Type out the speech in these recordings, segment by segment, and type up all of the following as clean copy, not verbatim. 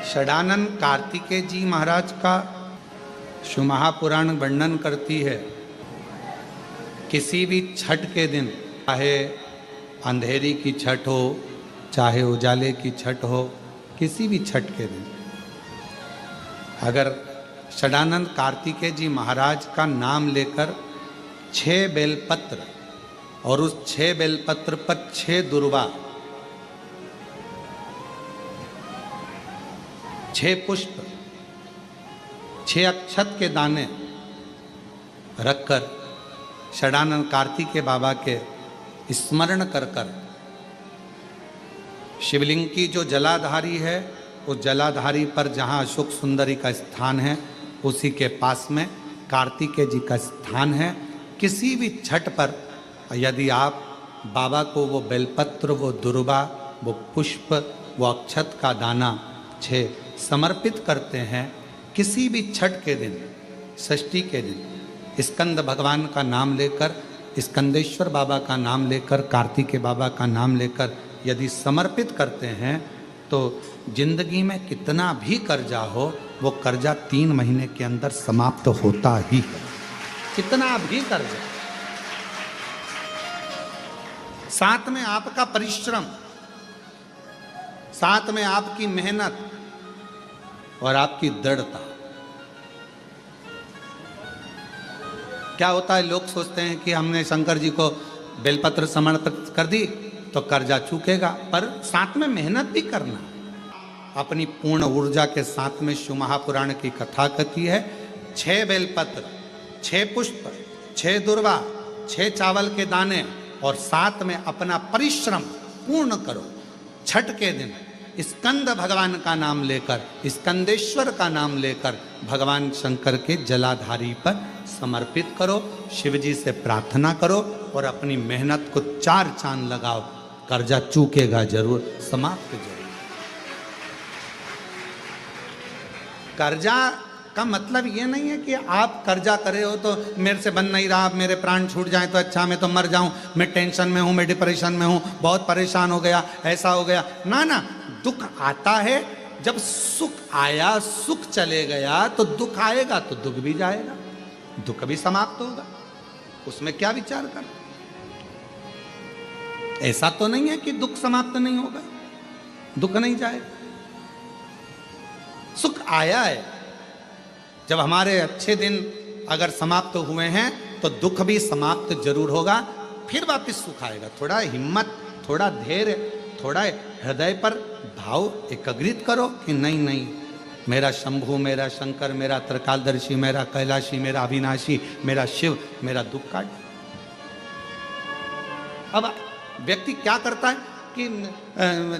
षडानंद कार्तिकेय जी महाराज का शिव महापुराण वर्णन करती है। किसी भी छठ के दिन, चाहे अंधेरी की छठ हो, चाहे उजाले की छठ हो, किसी भी छठ के दिन अगर षडानंद कार्तिकेय जी महाराज का नाम लेकर 6 बेलपत्र और उस 6 बेलपत्र पर 6 दुर्वा, 6 पुष्प, 6 अक्षत के दाने रखकर षडानंद कार्तिकेय बाबा के स्मरण कर कर शिवलिंग की जो जलाधारी है, उस जलाधारी पर जहाँ अशोक सुंदरी का स्थान है, उसी के पास में कार्तिकेय जी का स्थान है। किसी भी छठ पर यदि आप बाबा को वो बेलपत्र, वो दुर्वा, वो पुष्प, वो अक्षत का दाना 6 समर्पित करते हैं, किसी भी छठ के दिन, षष्ठी के दिन स्कंद भगवान का नाम लेकर, स्कंदेश्वर बाबा का नाम लेकर, कार्तिकेय बाबा का नाम लेकर यदि समर्पित करते हैं तो जिंदगी में कितना भी कर्जा हो, वो कर्जा 3 महीने के अंदर समाप्त होता ही है। कितना भी कर्जा, साथ में आपका परिश्रम, साथ में आपकी मेहनत और आपकी दृढ़ता। क्या होता है, लोग सोचते हैं कि हमने शंकर जी को बेलपत्र समर्पित कर दी तो कर्जा चूकेगा, पर साथ में मेहनत भी करना। अपनी पूर्ण ऊर्जा के साथ में शिव महापुराण की कथा कहती है। 6 बेलपत्र, 6 पुष्प, 6 दुर्वा, 6 चावल के दाने और साथ में अपना परिश्रम पूर्ण करो। छठ के दिन स्कंद भगवान का नाम लेकर, स्कंदेश्वर का नाम लेकर भगवान शंकर के जलाधारी पर समर्पित करो, शिव जी से प्रार्थना करो और अपनी मेहनत को 4 चांद लगाओ। कर्जा चूकेगा जरूर, समाप्त जरूर। कर्जा का मतलब ये नहीं है कि आप कर्जा करे हो तो मेरे से बन नहीं रहा, मेरे प्राण छूट जाए तो अच्छा, मैं तो मर जाऊं, मैं टेंशन में हूं, मैं डिप्रेशन में हूं, बहुत परेशान हो गया, ऐसा हो गया। ना ना, दुख आता है। जब सुख आया, सुख चले गया तो दुख आएगा, तो दुख भी जाएगा, दुख भी समाप्त होगा। उसमें क्या विचार कर? ऐसा तो नहीं है कि दुख समाप्त नहीं होगा, दुख नहीं जाएगा। सुख आया है, जब हमारे अच्छे दिन अगर समाप्त हुए हैं तो दुख भी समाप्त जरूर होगा, फिर वापस सुख आएगा। थोड़ा हिम्मत, थोड़ा धैर्य, थोड़ा हृदय पर भाव एकाग्रित करो कि नहीं नहीं, मेरा शंभु, मेरा शंकर, मेरा त्रिकालदर्शी, मेरा कैलाशी, मेरा अविनाशी, मेरा शिव मेरा दुख काट। अब व्यक्ति क्या करता है कि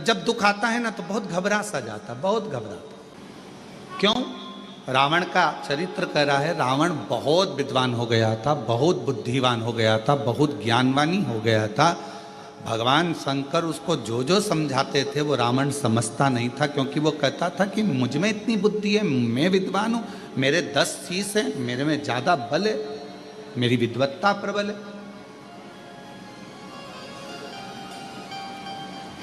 जब दुख आता है ना तो बहुत घबरा सा जाता, बहुत घबराता। क्यों? रावण का चरित्र कह रहा है, रावण बहुत विद्वान हो गया था, बहुत बुद्धिवान हो गया था, बहुत ज्ञानवानी हो गया था। भगवान शंकर उसको जो जो समझाते थे वो रावण समझता नहीं था, क्योंकि वो कहता था कि मुझ में इतनी बुद्धि है, मैं विद्वान हूँ, मेरे 10 शीश हैं, मेरे में ज़्यादा बल है, मेरी विद्वत्ता प्रबल है।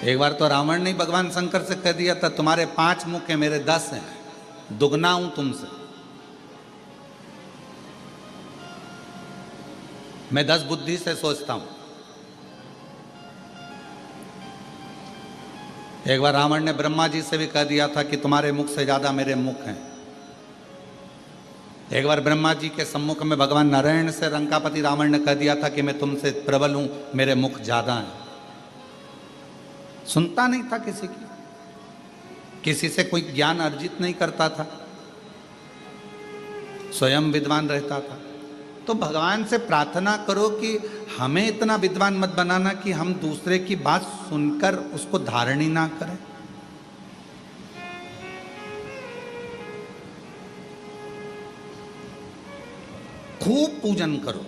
एक बार तो रावण ने भगवान शंकर से कह दिया था, तुम्हारे 5 मुख हैं, मेरे 10 हैं, दुगना हूं तुमसे, मैं 10 बुद्धि से सोचता हूं। एक बार रावण ने ब्रह्मा जी से भी कह दिया था कि तुम्हारे मुख से ज्यादा मेरे मुख हैं। एक बार ब्रह्मा जी के सम्मुख में भगवान नारायण से रंकापति रावण ने कह दिया था कि मैं तुमसे प्रबल हूं, मेरे मुख ज्यादा हैं। सुनता नहीं था किसी की, किसी से कोई ज्ञान अर्जित नहीं करता था, स्वयं विद्वान रहता था। तो भगवान से प्रार्थना करो कि हमें इतना विद्वान मत बनाना कि हम दूसरे की बात सुनकर उसको धारण ही ना करें। खूब पूजन करो,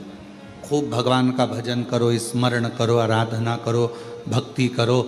खूब भगवान का भजन करो, स्मरण करो, आराधना करो, भक्ति करो,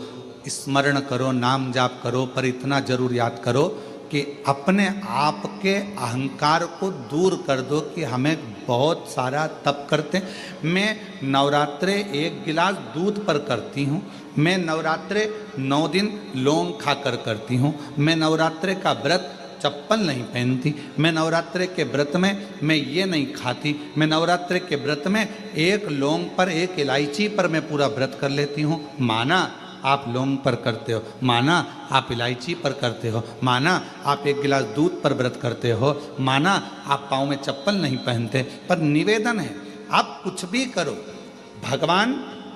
स्मरण करो, नाम जाप करो, पर इतना जरूर याद करो कि अपने आप के अहंकार को दूर कर दो कि हमें बहुत सारा तप करते हैं। मैं नवरात्रे 1 गिलास दूध पर करती हूँ, मैं नवरात्रे 9 दिन लौंग खाकर करती हूँ, मैं नवरात्रे का व्रत चप्पल नहीं पहनती, मैं नवरात्रे के व्रत में मैं ये नहीं खाती, मैं नवरात्रे के व्रत में 1 लौंग पर 1 इलायची पर मैं पूरा व्रत कर लेती हूँ। माना आप लौंग पर करते हो, माना आप इलायची पर करते हो, माना आप 1 गिलास दूध पर व्रत करते हो, माना आप पाँव में चप्पल नहीं पहनते, पर निवेदन है आप कुछ भी करो, भगवान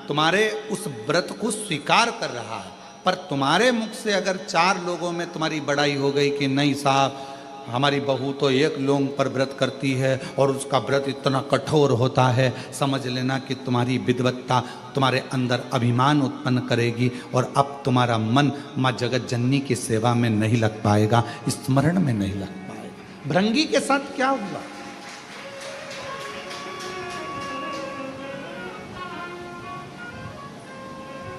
तुम्हारे उस व्रत को स्वीकार कर रहा है। पर तुम्हारे मुख से अगर 4 लोगों में तुम्हारी बड़ाई हो गई कि नहीं साहब हमारी बहू तो 1 लौंग पर व्रत करती है और उसका व्रत इतना कठोर होता है, समझ लेना कि तुम्हारी विद्वत्ता तुम्हारे अंदर अभिमान उत्पन्न करेगी और अब तुम्हारा मन माँ जगत जननी की सेवा में नहीं लग पाएगा, स्मरण में नहीं लग पाएगा। भृंगी के साथ क्या हुआ?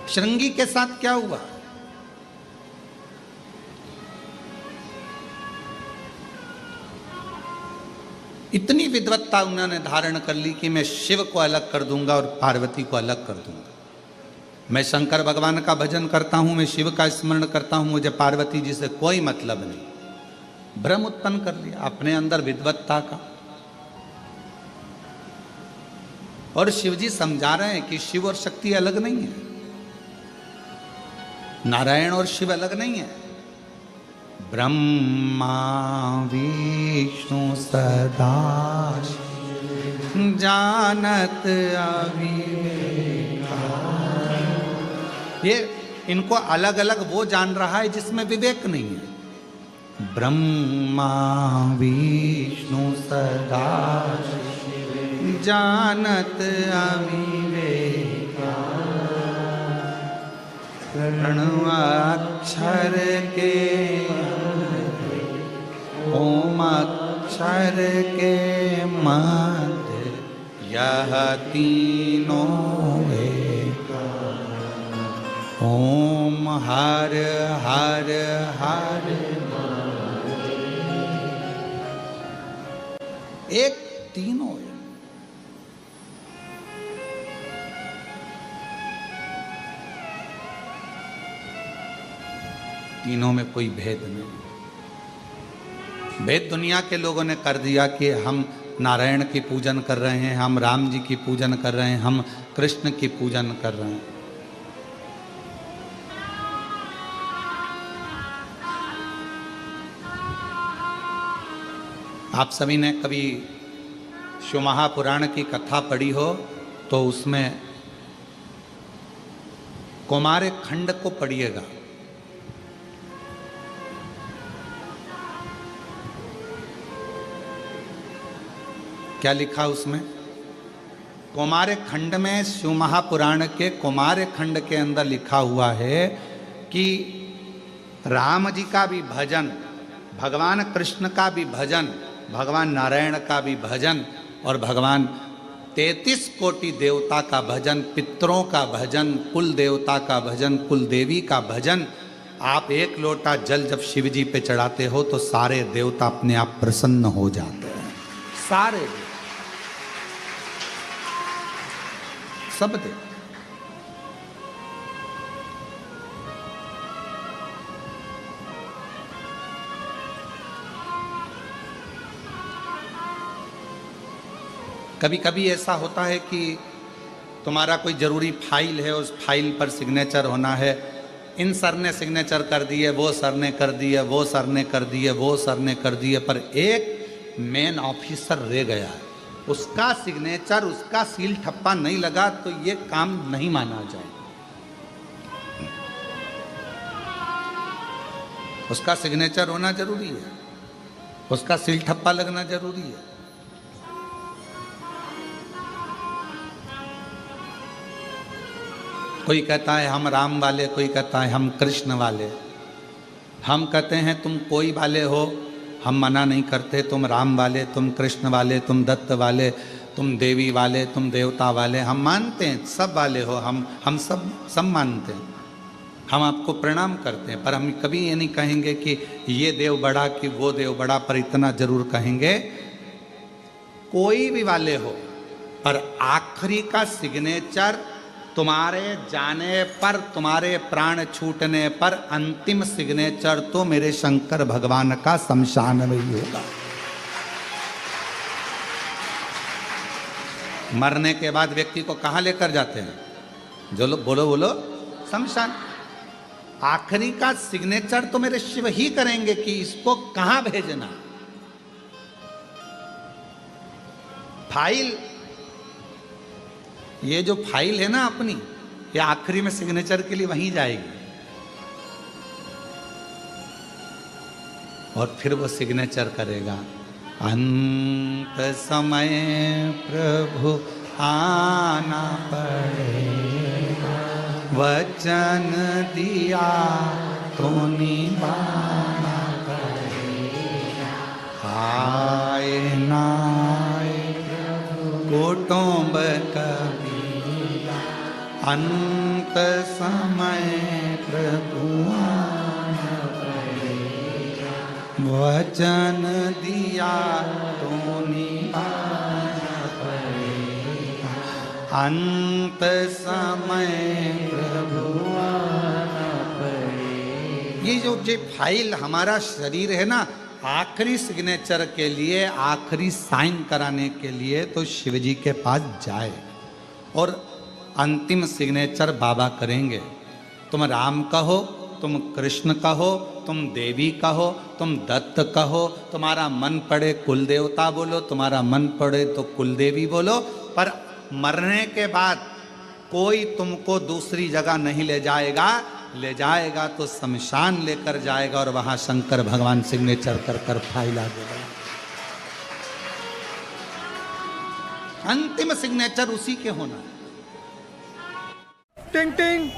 श्रृंगी के साथ क्या हुआ? इतनी विद्वत्ता उन्होंने धारण कर ली कि मैं शिव को अलग कर दूंगा और पार्वती को अलग कर दूंगा, मैं शंकर भगवान का भजन करता हूं, मैं शिव का स्मरण करता हूं, मुझे पार्वती जी से कोई मतलब नहीं। भ्रम उत्पन्न कर लिया अपने अंदर विद्वत्ता का। और शिव जी समझा रहे हैं कि शिव और शक्ति अलग नहीं है, नारायण और शिव अलग नहीं है। ब्रह्मा विष्णु सदा जानत अविवेका, ये इनको अलग अलग वो जान रहा है जिसमें विवेक नहीं है। ब्रह्मा विष्णु सदा जानत अविवेका, प्रणवाक्षर के ओम अक्षर के मध्य यह तीनों एक, ओम हर हर हर एक, तीनों एक। तीनों में कोई भेद नहीं। भेद दुनिया के लोगों ने कर दिया कि हम नारायण की पूजन कर रहे हैं, हम राम जी की पूजन कर रहे हैं, हम कृष्ण की पूजन कर रहे हैं। आप सभी ने कभी शिव महापुराण की कथा पढ़ी हो तो उसमें कुमार खंड को पढ़िएगा। क्या लिखा उसमें? कुमार खंड में, शिव महापुराण के कुमार खंड के अंदर लिखा हुआ है कि राम जी का भी भजन, भगवान कृष्ण का भी भजन, भगवान नारायण का भी भजन और भगवान 33 कोटि देवता का भजन, पितरों का भजन, कुल देवता का भजन, कुल देवी का भजन। आप 1 लोटा जल जब शिव जी पे चढ़ाते हो तो सारे देवता अपने आप प्रसन्न हो जाते हैं, सारे सब दे। कभी कभी ऐसा होता है कि तुम्हारा कोई ज़रूरी फाइल है, उस फाइल पर सिग्नेचर होना है, इन सर ने सिग्नेचर कर दिए, वो सर ने कर दिए, वो सर ने कर दिए, वो सर ने कर दिए, पर एक मेन ऑफिसर रह गया है, उसका सिग्नेचर, उसका सील ठप्पा नहीं लगा तो ये काम नहीं माना जाए। उसका सिग्नेचर होना जरूरी है, उसका सील ठप्पा लगना जरूरी है। कोई कहता है हम राम वाले, कोई कहता है हम कृष्ण वाले। हम कहते हैं तुम कोई वाले हो, हम मना नहीं करते, तुम राम वाले, तुम कृष्ण वाले, तुम दत्त वाले, तुम देवी वाले, तुम देवता वाले, हम मानते हैं सब वाले हो, हम सब मानते हैं। हम आपको प्रणाम करते हैं, पर हम कभी ये नहीं कहेंगे कि ये देव बड़ा कि वो देव बड़ा, पर इतना जरूर कहेंगे कोई भी वाले हो, पर आखिरी का सिग्नेचर तुम्हारे जाने पर, तुम्हारे प्राण छूटने पर अंतिम सिग्नेचर तो मेरे शंकर भगवान का शमशान में ही होगा। मरने के बाद व्यक्ति को कहां लेकर जाते हैं? जो लोग बोलो बोलो, शमशान। आखिरी का सिग्नेचर तो मेरे शिव ही करेंगे कि इसको कहां भेजना। फाइल, ये जो फाइल है ना अपनी, ये आखिरी में सिग्नेचर के लिए वहीं जाएगी और फिर वो सिग्नेचर करेगा। अंत समय प्रभु आना पड़ेगा, वचन दिया तो निभाना पड़ेगा। आए ना कुटुंब कबीरा, अंत समय प्रभु आना पड़ेगा, वचन दिया तो निभाना पड़ेगा। अंत समय प्रभु आना पड़ेगा। ये जो फाइल हमारा शरीर है ना, आखिरी सिग्नेचर के लिए, आखिरी साइन कराने के लिए तो शिव जी के पास जाए और अंतिम सिग्नेचर बाबा करेंगे। तुम राम कहो, तुम कृष्ण कहो, तुम देवी कहो, तुम दत्त कहो, तुम्हारा मन पड़े कुल देवता बोलो, तुम्हारा मन पड़े तो कुल देवी बोलो, पर मरने के बाद कोई तुमको दूसरी जगह नहीं ले जाएगा। ले जाएगा तो शमशान लेकर जाएगा और वहां शंकर भगवान सिग्नेचर कर कर फाइल आ देगा। अंतिम सिग्नेचर उसी के होना। टिंग टिंग,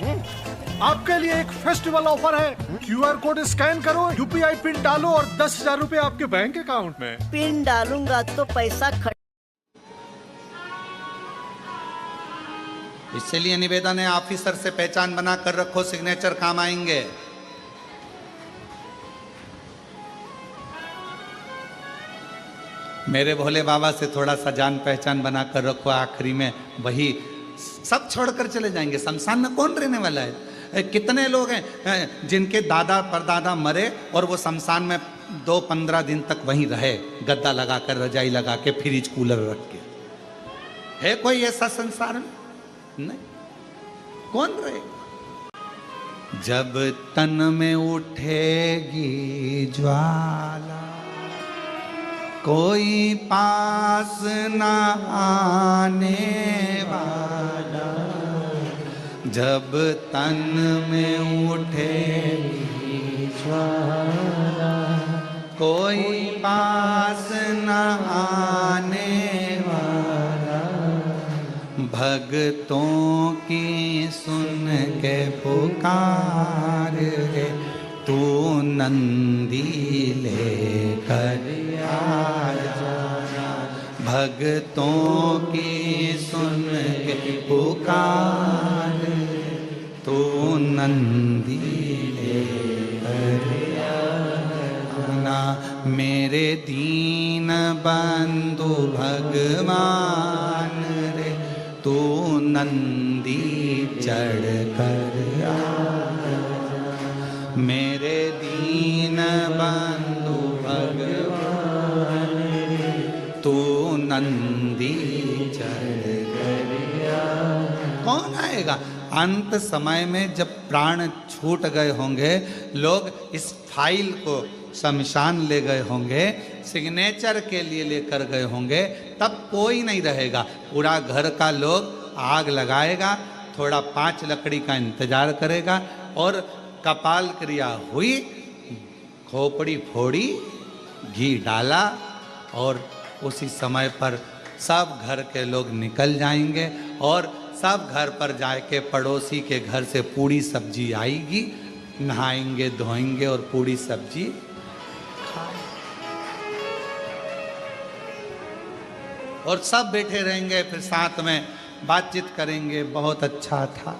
आपके लिए एक फेस्टिवल ऑफर है। QR कोड स्कैन करो, UPI पिन डालो और 10,000 रुपए आपके बैंक अकाउंट में। पिन डालूंगा तो पैसा इसलिए निवेदन है, ऑफिसर से पहचान बना कर रखो, सिग्नेचर काम आएंगे। मेरे भोले बाबा से थोड़ा सा जान पहचान बना कर रखो, आखिरी में वही सब छोड़कर चले जाएंगे। शमशान में कौन रहने वाला है? कितने लोग हैं जिनके दादा परदादा मरे और वो शमशान में 2-15 दिन तक वहीं रहे, गद्दा लगा कर, रजाई लगा के, फ्रिज कूलर रख के। है कोई ऐसा संसार में? नहीं। कौन रहेगा? जब तन में उठेगी ज्वाला, कोई पास न आने वाला। जब तन में उठेगी ज्वाला, कोई पास न आने वाला। भक्तों की सुन के पुकार है, तू नंदी लेकर आजा। भक्तों की सुन के पुकार, तू नंदी लेकर आना। मेरे दीन बंधु भगवान रे, तू नंदी चढ़ कर आजा। मेरे दीन बंधु भगवान रे, तू नंदी चढ़ कर आजा। कौन आएगा? अंत समय में जब प्राण छूट गए होंगे, लोग इस फाइल को शमशान ले गए होंगे, सिग्नेचर के लिए लेकर गए होंगे, तब कोई नहीं रहेगा। पूरा घर का लोग आग लगाएगा, थोड़ा 5 लकड़ी का इंतजार करेगा और कपाल क्रिया हुई, खोपड़ी फोड़ी, घी डाला और उसी समय पर सब घर के लोग निकल जाएंगे और सब घर पर जाके पड़ोसी के घर से पूड़ी सब्जी आएगी, नहाएंगे धोएंगे और पूड़ी सब्जी खाएंगे और सब बैठे रहेंगे, फिर साथ में बातचीत करेंगे, बहुत अच्छा था।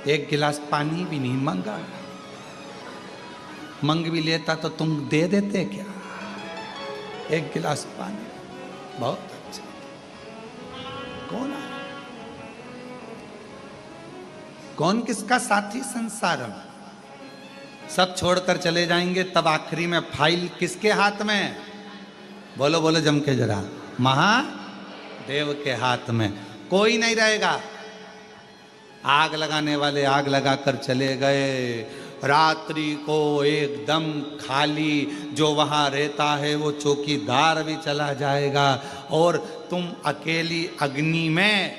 एक गिलास पानी भी नहीं मांगा, मंग भी लेता तो तुम दे देते क्या? एक गिलास पानी, बहुत अच्छा। कौन है? कौन किसका साथी संसार में? सब छोड़कर चले जाएंगे, तब आखिरी में फाइल किसके हाथ में? बोलो बोलो जम के जरा, महादेव के हाथ में। कोई नहीं रहेगा। आग लगाने वाले आग लगाकर चले गए, रात्रि को एकदम खाली, जो वहां रहता है वो चौकीदार भी चला जाएगा, और तुम अकेली अग्नि में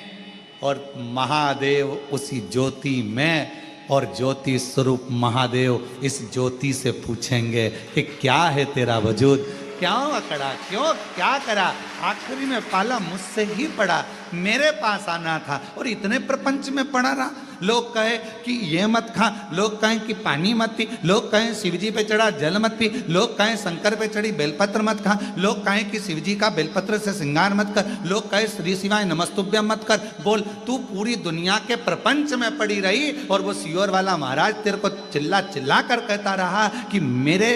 और महादेव उसी ज्योति में, और ज्योति स्वरूप महादेव इस ज्योति से पूछेंगे कि क्या है तेरा वजूद, क्यों अकड़ा, क्यों क्या करा? आखिरी में पाला मुझसे ही पड़ा, मेरे पास आना था और इतने प्रपंच में पड़ा रहा। लोग कहे कि ये मत खा, लोग कहें कि पानी मत पी, लोग कहें शिवजी पे चढ़ा जल मत पी, लोग कहें शंकर पे चढ़ी बेलपत्र मत खा, लोग कहें कि शिवजी का बेलपत्र से श्रृंगार मत कर, लोग कहें श्री शिवाय नमस्तुभ्यम मत कर। बोल, तू पूरी दुनिया के प्रपंच में पड़ी रही और वो सियोर वाला महाराज तेरे को चिल्ला चिल्ला कर कहता रहा कि मेरे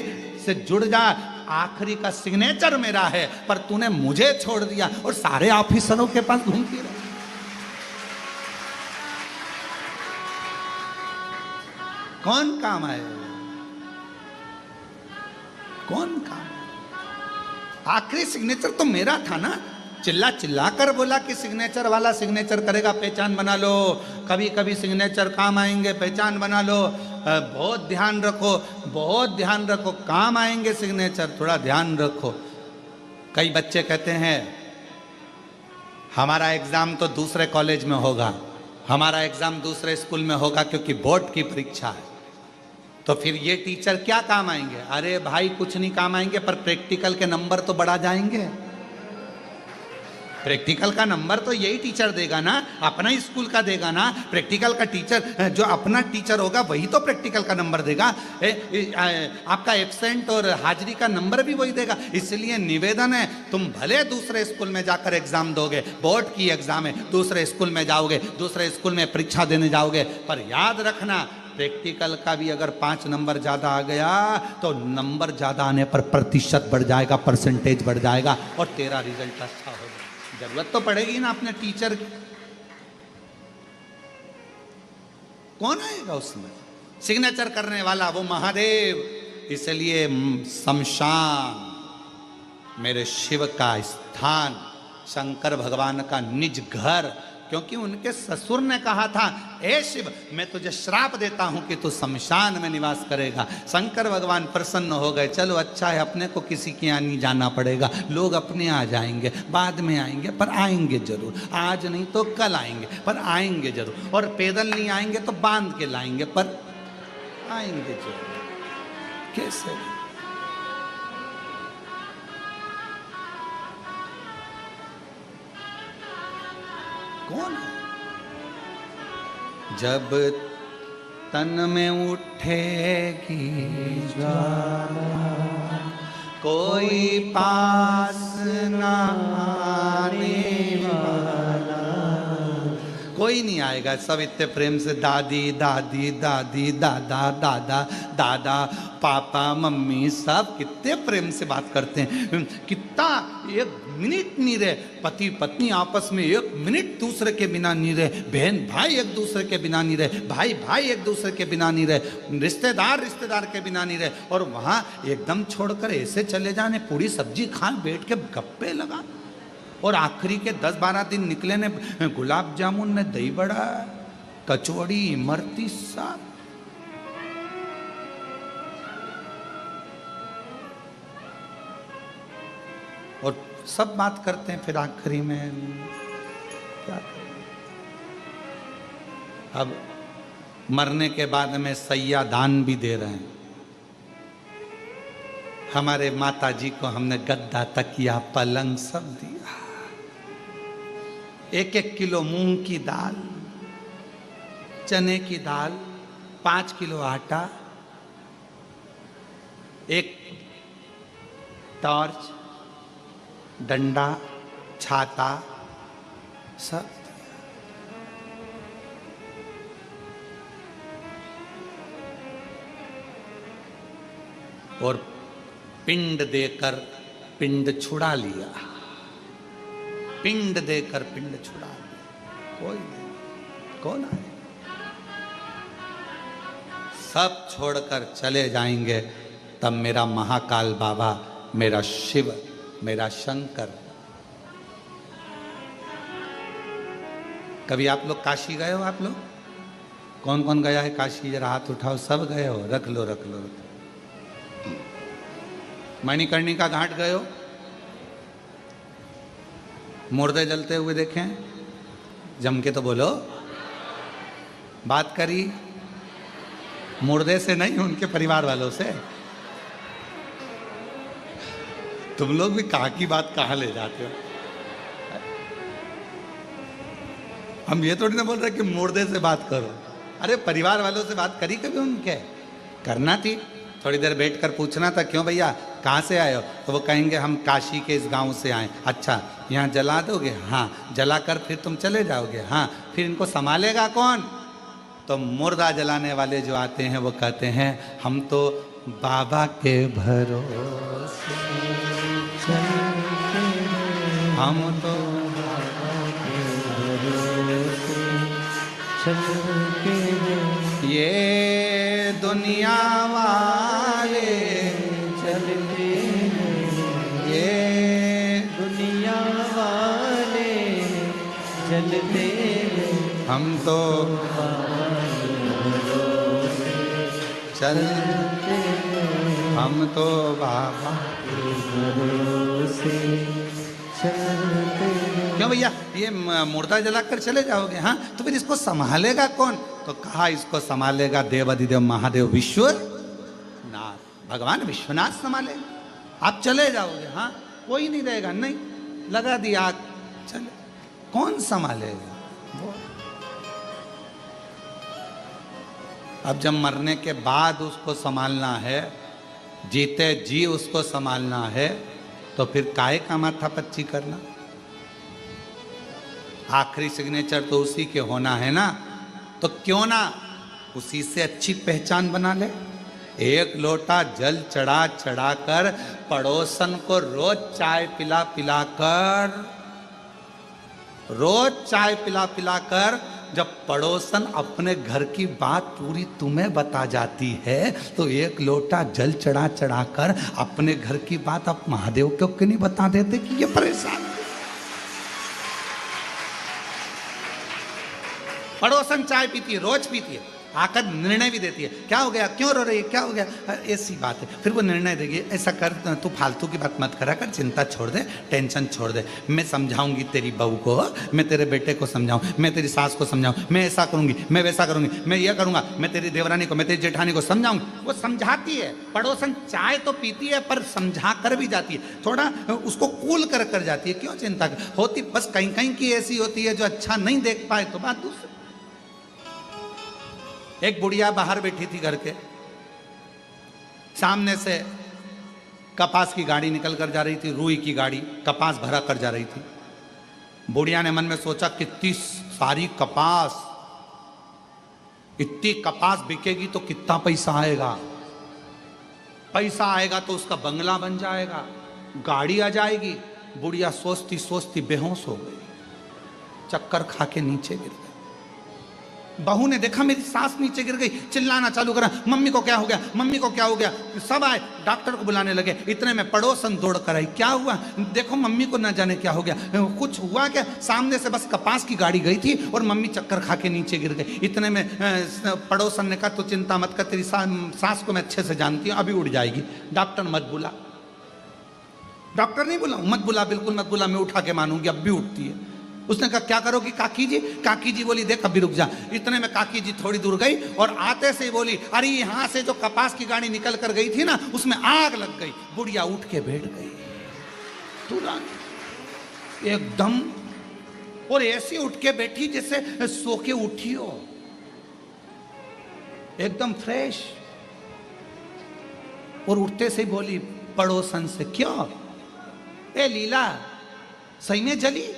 से जुड़ जा, आखिरी का सिग्नेचर मेरा है, पर तूने मुझे छोड़ दिया और सारे ऑफिसरों के पास घूमती रही। कौन काम आए? कौन काम? आखिरी सिग्नेचर तो मेरा था ना। चिल्ला चिल्ला कर बोला कि सिग्नेचर वाला सिग्नेचर करेगा, पहचान बना लो। कभी कभी सिग्नेचर काम आएंगे, पहचान बना लो। बहुत ध्यान रखो, बहुत ध्यान रखो, काम आएंगे सिग्नेचर, थोड़ा ध्यान रखो। कई बच्चे कहते हैं हमारा एग्जाम तो दूसरे कॉलेज में होगा, हमारा एग्जाम दूसरे स्कूल में होगा क्योंकि बोर्ड की परीक्षा है, तो फिर ये टीचर क्या काम आएंगे? अरे भाई कुछ नहीं काम आएंगे, पर प्रैक्टिकल के नंबर तो बढ़ा जाएंगे। प्रैक्टिकल का नंबर तो यही टीचर देगा ना, अपना ही स्कूल का देगा ना। प्रैक्टिकल का टीचर जो अपना टीचर होगा वही तो प्रैक्टिकल का नंबर देगा। आपका एब्सेंट और हाजिरी का नंबर भी वही देगा। इसलिए निवेदन है, तुम भले दूसरे स्कूल में जाकर एग्जाम दोगे, बोर्ड की एग्जाम है, दूसरे स्कूल में जाओगे, दूसरे स्कूल में परीक्षा देने जाओगे, पर याद रखना प्रैक्टिकल का भी अगर 5 नंबर ज़्यादा आ गया तो नंबर ज़्यादा आने पर प्रतिशत बढ़ जाएगा, परसेंटेज बढ़ जाएगा और तेरा रिजल्ट अच्छा होगा। जरूरत तो पड़ेगी ना अपने टीचर की। कौन आएगा उसमें? सिग्नेचर करने वाला वो महादेव। इसलिए शमशान मेरे शिव का स्थान, शंकर भगवान का निज घर, क्योंकि उनके ससुर ने कहा था, ए शिव मैं तुझे श्राप देता हूं कि तू शमशान में निवास करेगा। शंकर भगवान प्रसन्न हो गए, चलो अच्छा है, अपने को किसी के यहाँ नहीं जाना पड़ेगा, लोग अपने आ जाएंगे, बाद में आएंगे, पर आएंगे जरूर, आज नहीं तो कल आएंगे, पर आएंगे जरूर, और पैदल नहीं आएंगे तो बांध के लाएंगे, पर आएंगे जरूर। कैसे? कौन है? जब तन में उठेगी ज्वाला, कोई पास ना आने वाला, कोई नहीं आएगा। सब इतने प्रेम से दादी दादी दादी, दादा दादा दादा, पापा मम्मी, सब कितने प्रेम से बात करते हैं। कितना एक मिनट नहीं रहे, पति पत्नी आपस में एक मिनट दूसरे के बिना नहीं रहे, बहन भाई एक दूसरे के बिना नहीं रहे, भाई भाई एक दूसरे के बिना नहीं रहे, रिश्तेदार रिश्तेदार के बिना नहीं रहे, और वहाँ एकदम छोड़कर ऐसे चले जाने, पूरी सब्जी खाए, बैठ के गप्पे लगा, और आखिरी के 10-12 दिन निकले ने गुलाब जामुन ने, दही बड़ा, कचौड़ी, इमरती, सब। और सब बात करते हैं, फिर आखिरी में क्या करें? अब मरने के बाद में सैया दान भी दे रहे हैं। हमारे माता जी को हमने गद्दा, तकिया, पलंग सब दिया। 1-1 किलो मूंग की दाल, चने की दाल, 5 किलो आटा, एक टॉर्च, डंडा, छाता, सब। और पिंड देकर पिंड छुड़ा लिया, पिंड देकर पिंड छुड़ा लिया। कोई नहीं, कौन आए? सब छोड़कर चले जाएंगे, तब मेरा महाकाल बाबा, मेरा शिव, मेरा शंकर। कभी आप लोग काशी गए हो? आप लोग कौन कौन गया है काशी? जरा हाथ उठाओ। सब गए हो? रख लो रख लो। मणिकर्णिका घाट गए हो? मुर्दे जलते हुए देखें? जम के तो बोलो। बात करी मुर्दे से नहीं, उनके परिवार वालों से। तुम लोग भी कहाँ की बात कहाँ ले जाते हो? हम ये थोड़ी ना बोल रहे कि मुर्दे से बात करो। अरे परिवार वालों से बात करी कभी उनके? करना थी। थोड़ी देर बैठकर पूछना था, क्यों भैया कहाँ से आए हो? तो वो कहेंगे हम काशी के इस गांव से आए। अच्छा, यहाँ जला दोगे? हाँ। जलाकर फिर तुम चले जाओगे? हाँ। फिर इनको संभालेगा कौन? तो मुर्दा जलाने वाले जो आते हैं वो कहते हैं हम तो बाबा के भरोसे चलते, हम तो बाबा के भरोसे चलते, ये दुनिया वाले चलते, ये दुनिया वाले चलते, हम तो चलते, हम तो बाबा के भरोसे चलते। क्यों भैया ये मुर्दा जलाकर चले जाओगे? हाँ। तो फिर इसको संभालेगा कौन? तो कहा इसको संभालेगा देवाधिदेव महादेव विश्वनाथ, भगवान विश्वनाथ संभालेगा। आप चले जाओगे? हाँ। कोई नहीं रहेगा? नहीं। लगा दी आग, चले। कौन संभालेगा? वो। अब जब मरने के बाद उसको संभालना है, जीते जी उसको संभालना है, तो फिर काहे का माथा पच्ची करना? आखिरी सिग्नेचर तो उसी के होना है ना, तो क्यों ना उसी से अच्छी पहचान बना ले। एक लोटा जल चढ़ा चढ़ाकर पड़ोसन को रोज चाय पिला पिलाकर, रोज चाय पिला पिलाकर जब पड़ोसन अपने घर की बात पूरी तुम्हें बता जाती है, तो एक लोटा जल चढ़ा चढ़ाकर अपने घर की बात आप महादेव को क्यों नहीं बता देते कि ये परेशान? पड़ोसन चाय पीती है, रोज पीती है, आकर निर्णय भी देती है, क्या हो गया, क्यों रो रही है, क्या हो गया, ऐसी बात है। फिर वो निर्णय देगी, ऐसा कर, तू फालतू की बात मत करा कर, चिंता छोड़ दे, टेंशन छोड़ दे, मैं समझाऊंगी तेरी बहू को, मैं तेरे बेटे को समझाऊं, मैं तेरी सास को समझाऊं, मैं ऐसा करूंगी, मैं वैसा करूंगी, मैं ये करूंगा, मैं तेरी देवरानी को, मैं तेरी जेठानी को समझाऊंगी। वो समझाती है। पड़ोसन चाय तो पीती है पर समझा कर भी जाती है, थोड़ा उसको कूल कर जाती है। क्यों चिंता होती? बस कहीं कहीं की ऐसी होती है जो अच्छा नहीं देख पाए तो बात दूसरी। एक बुढ़िया बाहर बैठी थी घर के सामने से, कपास की गाड़ी निकल कर जा रही थी, रुई की गाड़ी कपास भरा कर जा रही थी। बुढ़िया ने मन में सोचा कितनी सारी कपास, इतनी कपास बिकेगी तो कितना पैसा आएगा, पैसा आएगा तो उसका बंगला बन जाएगा, गाड़ी आ जाएगी। बुढ़िया सोचती सोचती बेहोश हो गई, चक्कर खा के नीचे गिर गई। बहू ने देखा मेरी सास नीचे गिर गई, चिल्लाना चालू करा, मम्मी को क्या हो गया, मम्मी को क्या हो गया। सब आए, डॉक्टर को बुलाने लगे। इतने में पड़ोसन दौड़ कर आई, क्या हुआ, देखो मम्मी को ना जाने क्या हो गया, कुछ हुआ क्या? सामने से बस कपास की गाड़ी गई थी और मम्मी चक्कर खा के नीचे गिर गई। इतने में पड़ोसन ने कहा तो चिंता मत कर, तेरी सास को मैं अच्छे से जानती हूँ, अभी उड़ जाएगी, डॉक्टर मत बुला। डॉक्टर नहीं बुलाऊं? मत बुला, बिल्कुल मत बुला, मैं उठा के मानूंगी, अब भी उठती है। उसने कहा क्या करोगी काकी जी? काकी जी बोली देख अभी रुक जा। इतने में काकी जी थोड़ी दूर गई और आते से ही बोली, अरे यहाँ से जो कपास की गाड़ी निकल कर गई थी ना, उसमें आग लग गई। बुढ़िया उठ के बैठ गई तुरंत एकदम, और ऐसी उठ के बैठी जैसे सो के उठी हो, एकदम फ्रेश। और उठते से ही बोली पड़ोसन से, क्यों ए लीला सही में जली?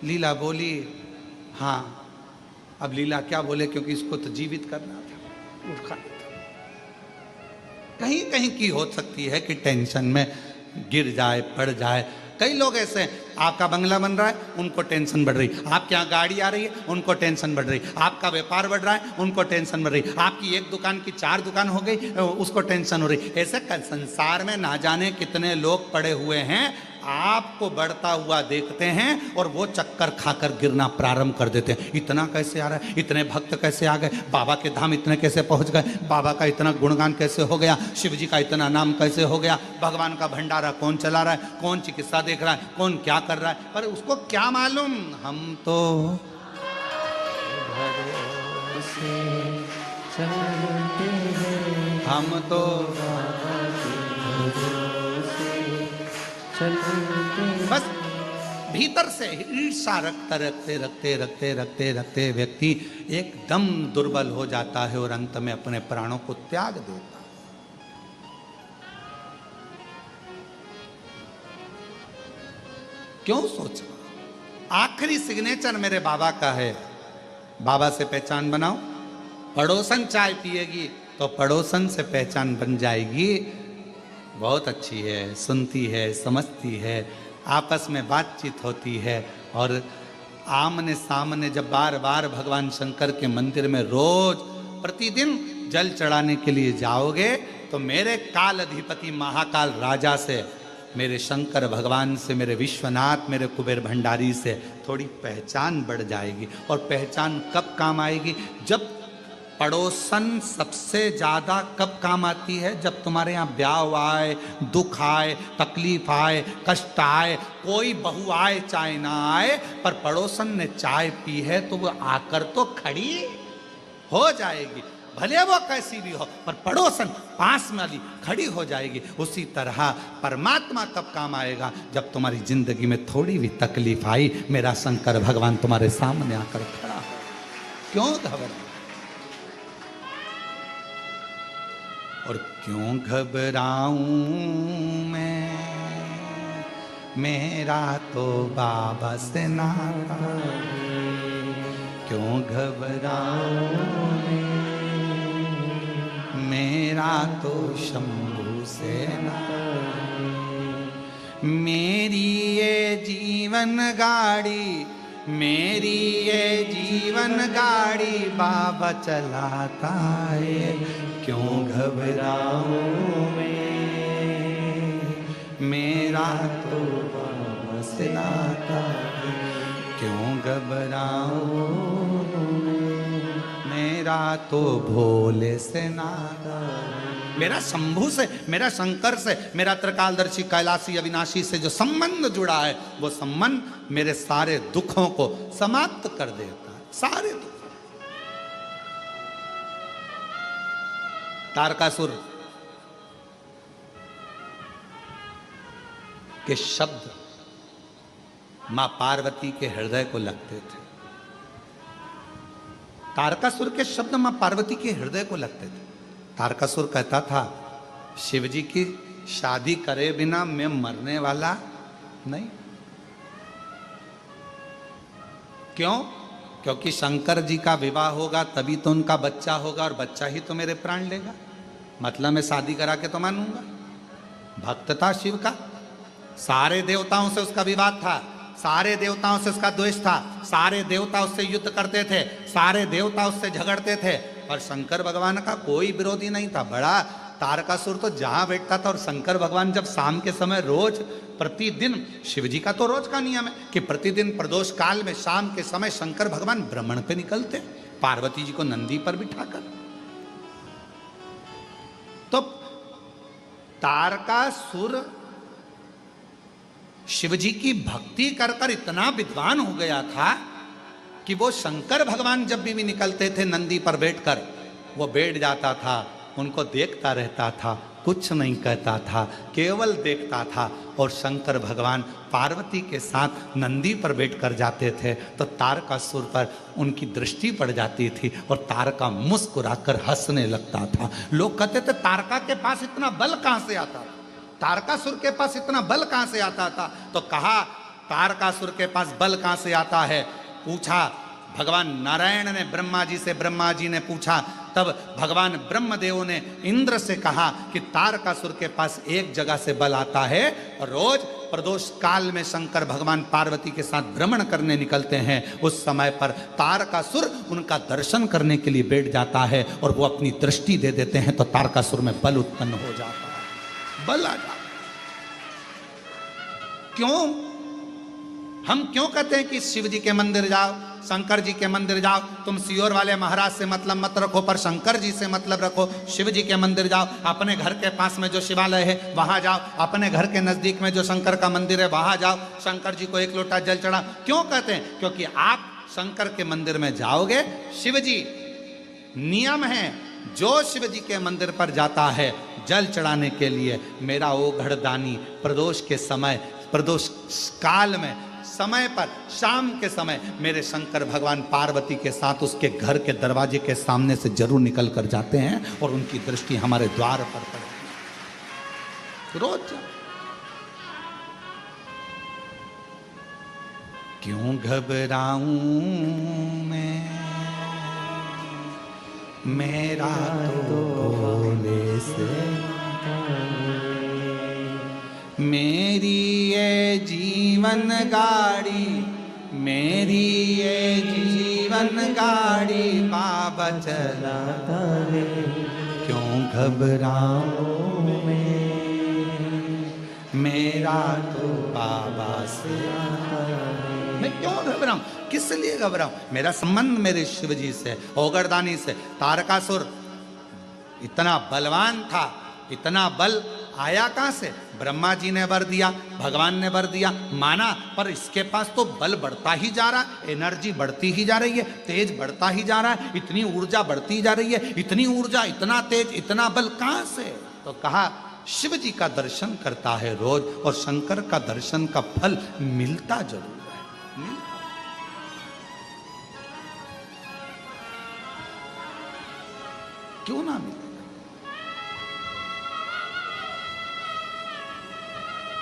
लीला बोली हाँ। अब लीला क्या बोले, क्योंकि इसको तो जीवित करना था, उठाना था। कहीं कहीं की हो सकती है कि टेंशन में गिर जाए, पड़ जाए। कई लोग ऐसे हैं, आपका बंगला बन रहा है, उनको टेंशन बढ़ रही, आपके यहाँ गाड़ी आ रही है, उनको टेंशन बढ़ रही, आपका व्यापार बढ़ रहा है, उनको टेंशन बढ़ रही, आपकी एक दुकान की 4 दुकान हो गई, उसको टेंशन हो रही। ऐसे संसार में ना जाने कितने लोग पड़े हुए हैं, आपको बढ़ता हुआ देखते हैं और वो चक्कर खाकर गिरना प्रारंभ कर देते हैं। इतना कैसे आ रहा है, इतने भक्त कैसे आ गए, बाबा के धाम इतने कैसे पहुंच गए, बाबा का इतना गुणगान कैसे हो गया, शिव जी का इतना नाम कैसे हो गया, भगवान का भंडारा कौन चला रहा है, कौन चिकित्सा देख रहा है, कौन क्या कर रहा है, पर उसको क्या मालूम। हम तो बस भीतर से ईर्षा रखते रखते रखते रखते रखते रखते व्यक्ति एकदम दुर्बल हो जाता है और अंत में अपने प्राणों को त्याग देता है। क्यों सोचा? आखिरी सिग्नेचर मेरे बाबा का है, बाबा से पहचान बनाओ। पड़ोसन चाय पिएगी तो पड़ोसन से पहचान बन जाएगी। बहुत अच्छी है, सुनती है, समझती है, आपस में बातचीत होती है और आमने सामने जब बार बार भगवान शंकर के मंदिर में रोज प्रतिदिन जल चढ़ाने के लिए जाओगे तो मेरे काल अधिपति महाकाल राजा से, मेरे शंकर भगवान से, मेरे विश्वनाथ, मेरे कुबेर भंडारी से थोड़ी पहचान बढ़ जाएगी। और पहचान कब काम आएगी? जब पड़ोसन सबसे ज़्यादा कब काम आती है? जब तुम्हारे यहाँ ब्याह आए, दुख आए, तकलीफ आए, कष्ट आए, कोई बहू आए चाहे ना आए, पर पड़ोसन ने चाय पी है तो वो आकर तो खड़ी हो जाएगी, भले वो कैसी भी हो, पर पड़ोसन पास में वाली खड़ी हो जाएगी। उसी तरह परमात्मा कब काम आएगा? जब तुम्हारी जिंदगी में थोड़ी भी तकलीफ आई, मेरा शंकर भगवान तुम्हारे सामने आकर खड़ा हो। क्यों घबराए और क्यों घबराऊं मैं, मेरा तो बाबा से नाता। क्यों घबराऊं मेरा तो शंभू से नाता। मेरी ये जीवन गाड़ी, मेरी ये जीवन गाड़ी बाबा चलाता है। क्यों घबराऊं मैं, मेरा तो बाबा से नाता है। क्यों घबराऊं मेरा तो भोले से नाता है। मेरा शंभू से, मेरा शंकर से, मेरा त्रिकालदर्शी कैलाशी अविनाशी से जो संबंध जुड़ा है, वो संबंध मेरे सारे दुखों को समाप्त कर देता है। सारे दुख। तारकासुर के शब्द मां पार्वती के हृदय को लगते थे। तारकासुर के शब्द मां पार्वती के हृदय को लगते थे। तारकासुर कहता था, शिवजी की शादी करे बिना मैं मरने वाला नहीं। क्यों? क्योंकि शंकर जी का विवाह होगा तभी तो उनका बच्चा होगा और बच्चा ही तो मेरे प्राण लेगा। मतलब मैं शादी करा के तो मानूंगा। भक्त था शिव का, सारे देवताओं से उसका विवाद था, सारे देवताओं से उसका द्वेष था, सारे देवता उससे युद्ध करते थे, सारे देवता उससे झगड़ते थे, और शंकर भगवान का कोई विरोधी नहीं था। बड़ा तारकासुर तो जहां बैठता था, और शंकर भगवान जब शाम के समय रोज प्रतिदिन, शिवजी का तो रोज का नियम है कि प्रतिदिन प्रदोष काल में शाम के समय शंकर भगवान भ्रमण पे निकलते, पार्वती जी को नंदी पर बिठाकर। तो तारकासुर शिवजी की भक्ति कर कर इतना विद्वान हो गया था कि वो शंकर भगवान जब भी निकलते थे नंदी पर बैठकर, वो बैठ जाता था, उनको देखता रहता था, कुछ नहीं कहता था, केवल देखता था। और शंकर भगवान पार्वती के साथ नंदी पर बैठकर जाते थे तो तारकासुर पर उनकी दृष्टि पड़ जाती थी और तारका मुस्कुराकर हंसने लगता था। लोग कहते थे तारका के पास इतना बल कहां से आता था, तारकासुर के पास इतना बल कहां से आता था? तो कहा तारकासुर के पास बल कहां से आता है? पूछा भगवान नारायण ने ब्रह्मा जी से, ब्रह्मा जी ने पूछा, तब भगवान ब्रह्मदेव ने इंद्र से कहा कि तारकासुर के पास एक जगह से बल आता है और रोज प्रदोष काल में शंकर भगवान पार्वती के साथ भ्रमण करने निकलते हैं। उस समय पर तारकासुर उनका दर्शन करने के लिए बैठ जाता है और वो अपनी दृष्टि दे देते हैं तो तारकासुर में बल उत्पन्न हो जाता है, बल आ जाता। क्यों हम क्यों कहते हैं कि शिव जी के मंदिर जाओ, शंकर जी के मंदिर जाओ? तुम सियोर वाले महाराज से मतलब मत रखो, पर शंकर जी से मतलब रखो। शिव जी के मंदिर जाओ, अपने घर के पास में जो शिवालय है वहां जाओ, अपने घर के नजदीक में जो शंकर का मंदिर है वहां जाओ, शंकर जी को एक लोटा जल चढ़ा। क्यों कहते हैं? क्योंकि आप शंकर के मंदिर में जाओगे, शिव जी नियम है, जो शिव जी के मंदिर पर जाता है जल चढ़ाने के लिए, मेरा ओघड़ दानी प्रदोष के समय, प्रदोष काल में समय पर शाम के समय मेरे शंकर भगवान पार्वती के साथ उसके घर के दरवाजे के सामने से जरूर निकल कर जाते हैं और उनकी दृष्टि हमारे द्वार पर पड़ती। रोज क्यों घबराऊं मैं, मेरा तो भोले से, मेरी ये जीवन गाड़ी, मेरी ये जीवन गाड़ी बाबा चलाता है, क्यों घबराऊं मैं, मेरा तो बाबा से। मैं क्यों घबराऊं? किस लिए घबराऊं? मेरा संबंध मेरे शिव जी से, ओगरदानी से। तारकासुर इतना बलवान था, इतना बल आया कहां से? ब्रह्मा जी ने वर दिया, भगवान ने वर दिया, माना, पर इसके पास तो बल बढ़ता ही जा रहा है, एनर्जी बढ़ती ही जा रही है, तेज बढ़ता ही जा रहा है, इतनी ऊर्जा बढ़ती जा रही है, इतनी ऊर्जा, इतना तेज, इतना बल कहां से? तो कहा शिव जी का दर्शन करता है रोज और शंकर का दर्शन का फल मिलता जरूर है, मिलता। क्यों ना मिले?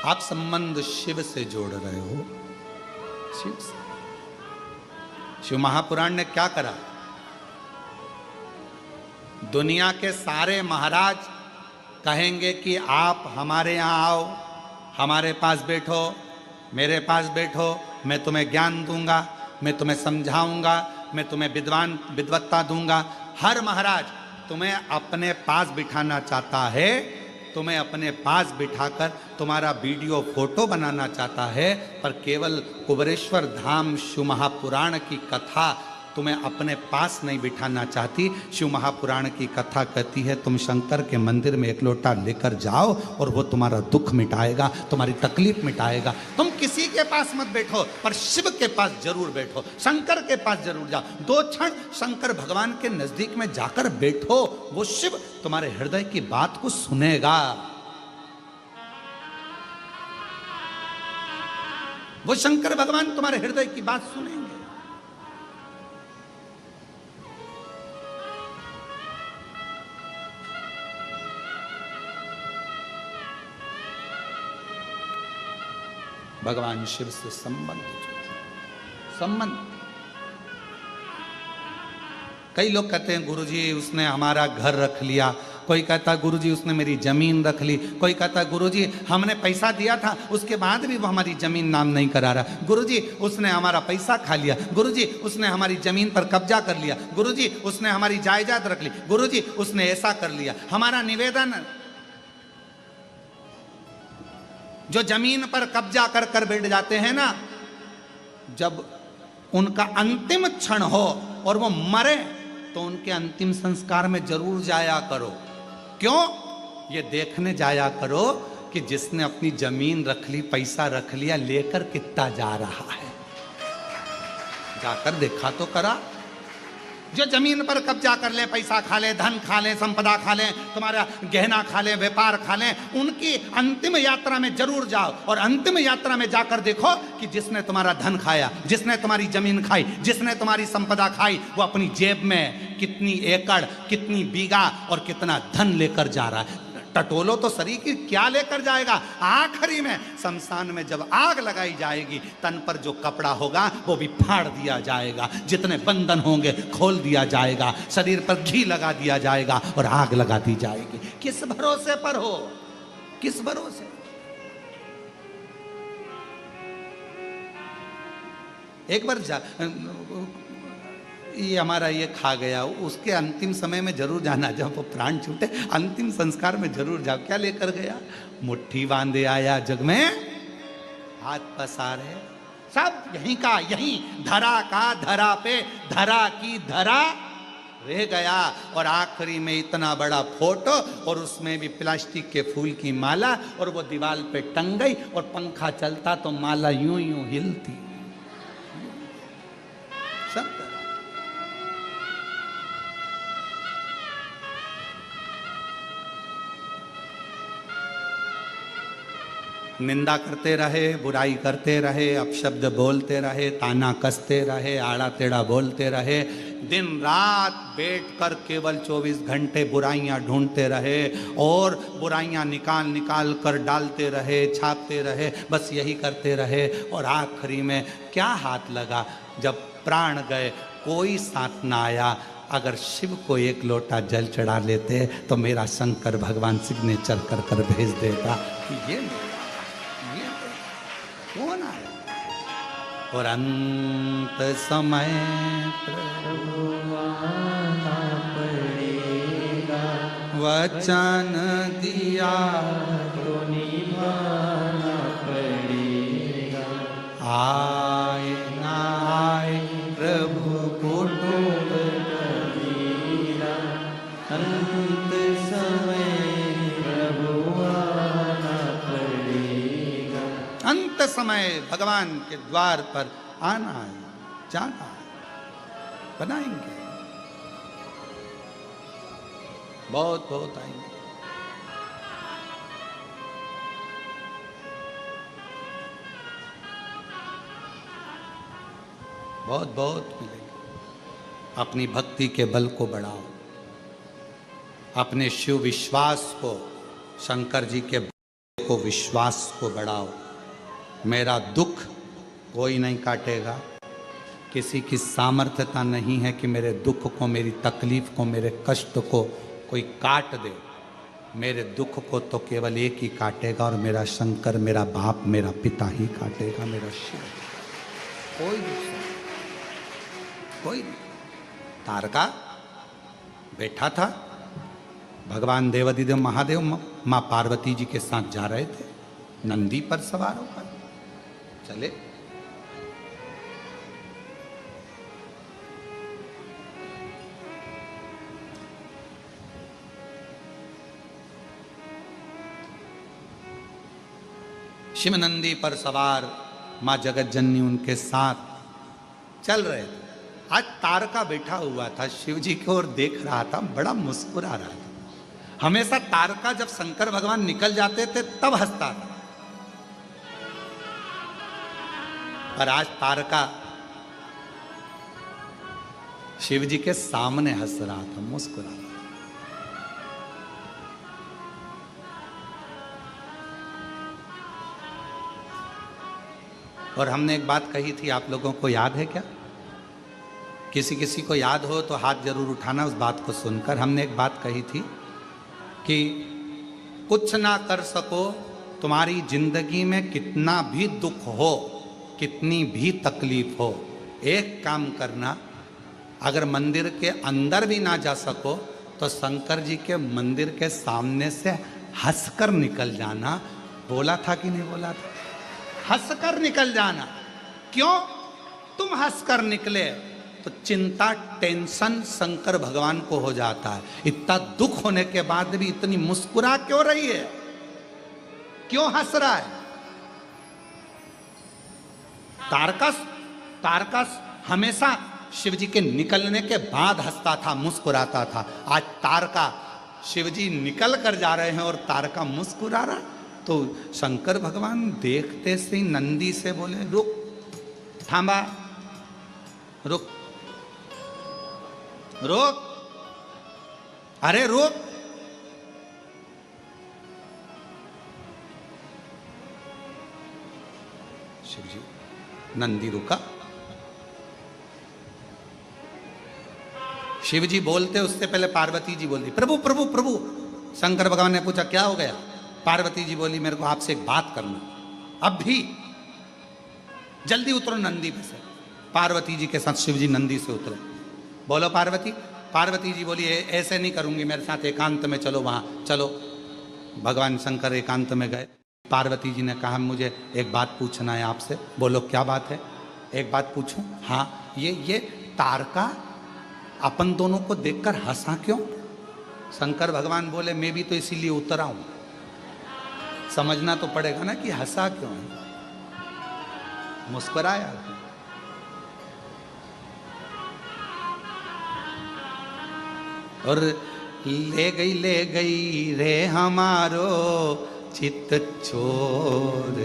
आप संबंध शिव से जोड़ रहे हो, शिव से। शिव महापुराण ने क्या करा? दुनिया के सारे महाराज कहेंगे कि आप हमारे यहाँ आओ, हमारे पास बैठो, मेरे पास बैठो, मैं तुम्हें ज्ञान दूंगा, मैं तुम्हें समझाऊंगा, मैं तुम्हें विद्वत्ता दूंगा। हर महाराज तुम्हें अपने पास बिठाना चाहता है, तुम्हें अपने पास बिठाकर तुम्हारा वीडियो फोटो बनाना चाहता है, पर केवल कुबेरेश्वर धाम शिव महापुराण की कथा तुम्हें अपने पास नहीं बिठाना चाहती। शिव महापुराण की कथा कहती है तुम शंकर के मंदिर में एक लोटा लेकर जाओ और वो तुम्हारा दुख मिटाएगा, तुम्हारी तकलीफ मिटाएगा। तुम किसी के पास मत बैठो, पर शिव के पास जरूर बैठो, शंकर के पास जरूर जाओ। 2 क्षण शंकर भगवान के नजदीक में जाकर बैठो, वो शिव तुम्हारे हृदय की बात को सुनेगा, वो शंकर भगवान तुम्हारे हृदय की बात सुनेंगे। भगवान शिव से संबंध, संबंध। कई लोग कहते हैं गुरुजी उसने हमारा घर रख लिया, कोई कहता है गुरुजी उसने मेरी जमीन रख ली, कोई कहता है गुरुजी हमने पैसा दिया था उसके बाद भी वो हमारी जमीन नाम नहीं करा रहा, गुरुजी उसने हमारा पैसा खा लिया, गुरुजी उसने हमारी जमीन पर कब्जा कर लिया, गुरुजी उसने हमारी जायदाद रख ली, गुरुजी उसने ऐसा कर लिया। हमारा निवेदन, जो जमीन पर कब्जा कर कर बैठ जाते हैं ना, जब उनका अंतिम क्षण हो और वो मरे तो उनके अंतिम संस्कार में जरूर जाया करो। क्यों? ये देखने जाया करो कि जिसने अपनी जमीन रख ली, पैसा रख लिया, लेकर कितना जा रहा है। जाकर देखा तो करा। जो जमीन पर कब्जा कर ले, पैसा खा ले, धन खा ले, संपदा खा ले, तुम्हारा गहना खा ले, व्यापार खा ले, उनकी अंतिम यात्रा में जरूर जाओ और अंतिम यात्रा में जाकर देखो कि जिसने तुम्हारा धन खाया, जिसने तुम्हारी जमीन खाई, जिसने तुम्हारी संपदा खाई, वो अपनी जेब में कितनी एकड़, कितनी बीघा और कितना धन लेकर जा रहा है। टटोलो तो शरीर की क्या लेकर जाएगा। आखिरी में शमशान में जब आग लगाई जाएगी, तन पर जो कपड़ा होगा वो भी फाड़ दिया जाएगा, जितने बंधन होंगे खोल दिया जाएगा, शरीर पर घी लगा दिया जाएगा और आग लगा दी जाएगी। किस भरोसे पर हो, किस भरोसे? एक बार ये हमारा ये खा गया, उसके अंतिम समय में जरूर जाना, जब वो प्राण छूटे अंतिम संस्कार में जरूर जाओ। क्या लेकर गया? मुट्ठी बांधे आया जग में हाथ पसारे, सब यहीं का यहीं, धरा का धरा पे, धरा की धरा रह गया। और आखिरी में इतना बड़ा फोटो और उसमें भी प्लास्टिक के फूल की माला, और वो दीवार पे टंग गई और पंखा चलता तो माला यूं यूं हिलती। सब निंदा करते रहे, बुराई करते रहे, अपशब्द बोलते रहे, ताना कसते रहे, आड़ा टेढ़ा बोलते रहे, दिन रात बैठकर केवल 24 घंटे बुराइयां ढूंढते रहे और बुराइयां निकाल निकाल कर डालते रहे, छापते रहे, बस यही करते रहे। और आखिरी में क्या हाथ लगा? जब प्राण गए कोई साथ ना आया। अगर शिव को एक लोटा जल चढ़ा लेते तो मेरा शंकर भगवान सिग्नेचर कर कर भेज देता कि ये कौन आया। और अंत समय प्रभु आना पड़ेगा, वचन दिया तो निभाना पड़ेगा। आए ना आए प्रभु कुटुंब कबीरा, अंत समय प्रभु आना पड़ेगा। अंत समय भगवान के द्वार पर आना है, जाना है, बनाएंगे, बहुत बहुत आएंगे। बहुत बहुत मिलेंगे। अपनी भक्ति के बल को बढ़ाओ, अपने शिव विश्वास को, शंकर जी के को विश्वास को बढ़ाओ। मेरा दुख कोई नहीं काटेगा, किसी की सामर्थ्यता नहीं है कि मेरे दुख को, मेरी तकलीफ को, मेरे कष्ट को कोई काट दे। मेरे दुख को तो केवल एक ही काटेगा और मेरा शंकर, मेरा बाप, मेरा पिता ही काटेगा, मेरा शिव। कोई दूसरा कोई नहीं। तारका बैठा था, भगवान देवाधिदेव महादेव माँ पार्वती जी के साथ जा रहे थे, नंदी पर सवार होकर चले। शिव नंदी पर सवार माँ जगत जननी उनके साथ चल रहे थे। आज तारका बैठा हुआ था, शिव जी की ओर देख रहा था, बड़ा मुस्कुरा रहा था। हमेशा तारका जब शंकर भगवान निकल जाते थे तब हंसता था, पर आज तारका शिव जी के सामने हंस रहा था, मुस्कुरा रहा था। और हमने एक बात कही थी, आप लोगों को याद है क्या? किसी किसी को याद हो तो हाथ जरूर उठाना उस बात को सुनकर। हमने एक बात कही थी कि कुछ ना कर सको, तुम्हारी जिंदगी में कितना भी दुख हो, कितनी भी तकलीफ हो, एक काम करना, अगर मंदिर के अंदर भी ना जा सको तो शंकर जी के मंदिर के सामने से हंसकर निकल जाना। बोला था कि नहीं बोला था? हंसकर निकल जाना। क्यों? तुम हंसकर निकले तो चिंता, टेंशन शंकर भगवान को हो जाता है। इतना दुख होने के बाद भी इतनी मुस्कुरा क्यों रही है? क्यों हंस रहा है? तारकस हमेशा शिव जी के निकलने के बाद हंसता था, मुस्कुराता था। आज तारका, शिव जी निकल कर जा रहे हैं और तारका मुस्कुरा रहा। तो शंकर भगवान देखते से ही नंदी से बोले, रुक, थांबा, रुक, रुक, अरे रुक। शिव जी। नंदी रुका। शिव जी बोलते उससे पहले पार्वती जी बोलती प्रभु प्रभु प्रभु। शंकर भगवान ने पूछा क्या हो गया? पार्वती जी बोली मेरे को आपसे एक बात करना, अब भी जल्दी उतरो नंदी पे से। पार्वती जी के साथ शिव जी नंदी से उतरे। बोलो पार्वती। पार्वती जी बोली ऐसे नहीं करूंगी, मेरे साथ एकांत में चलो, वहां चलो। भगवान शंकर एकांत में गए। पार्वती जी ने कहा मुझे एक बात पूछना है आपसे। बोलो क्या बात है? एक बात पूछूं? हाँ। ये तारका अपन दोनों को देखकर हंसा क्यों? शंकर भगवान बोले मैं भी तो इसीलिए उतरा हूं, समझना तो पड़ेगा ना कि हंसा क्यों है। मुस्कुराया। और ले गई रे हमारो चित चोर,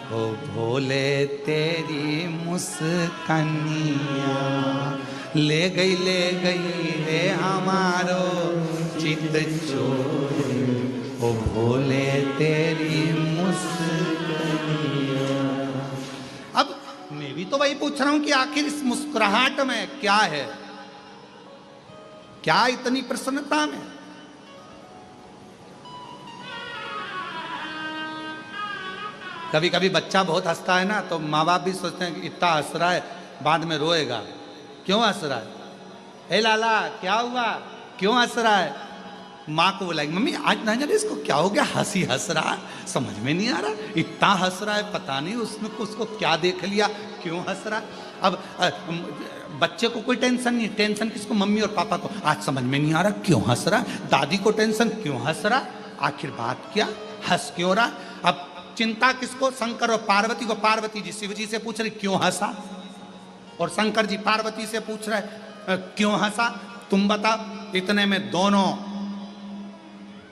ओ भोले तेरी मुस्कानिया। ले गई रे हमारो चित चोर, ओ भोले तेरी मुस्कानिया। अब मैं भी तो वही पूछ रहा हूं कि आखिर इस मुस्कुराहट में क्या है, क्या इतनी प्रसन्नता में? कभी कभी बच्चा बहुत हंसता है ना, तो माँ बाप भी सोचते हैं कि इतना हंस रहा है, बाद में रोएगा। क्यों हंस रहा है? ए लाला क्या हुआ, क्यों हंस रहा है? माँ को बोला मम्मी आज ना जाने इसको क्या हो गया, हंसी हंस रहा है, समझ में नहीं आ रहा, इतना हंस रहा है, पता नहीं उसको क्या देख लिया, क्यों हंस रहा है। अब बच्चे को कोई टेंशन नहीं, टेंशन किसको? मम्मी और पापा को। आज समझ में नहीं आ रहा क्यों हंस रहा। दादी को टेंशन, क्यों हंस रहा, आखिर बात क्या, हंस क्यों रहा। अब चिंता किसको? शंकर और पार्वती को। पार्वती जी शिव जी से पूछ रही क्यों हंसा, और शंकर जी पार्वती से पूछ रहे क्यों हंसा, तुम बताओ। इतने में दोनों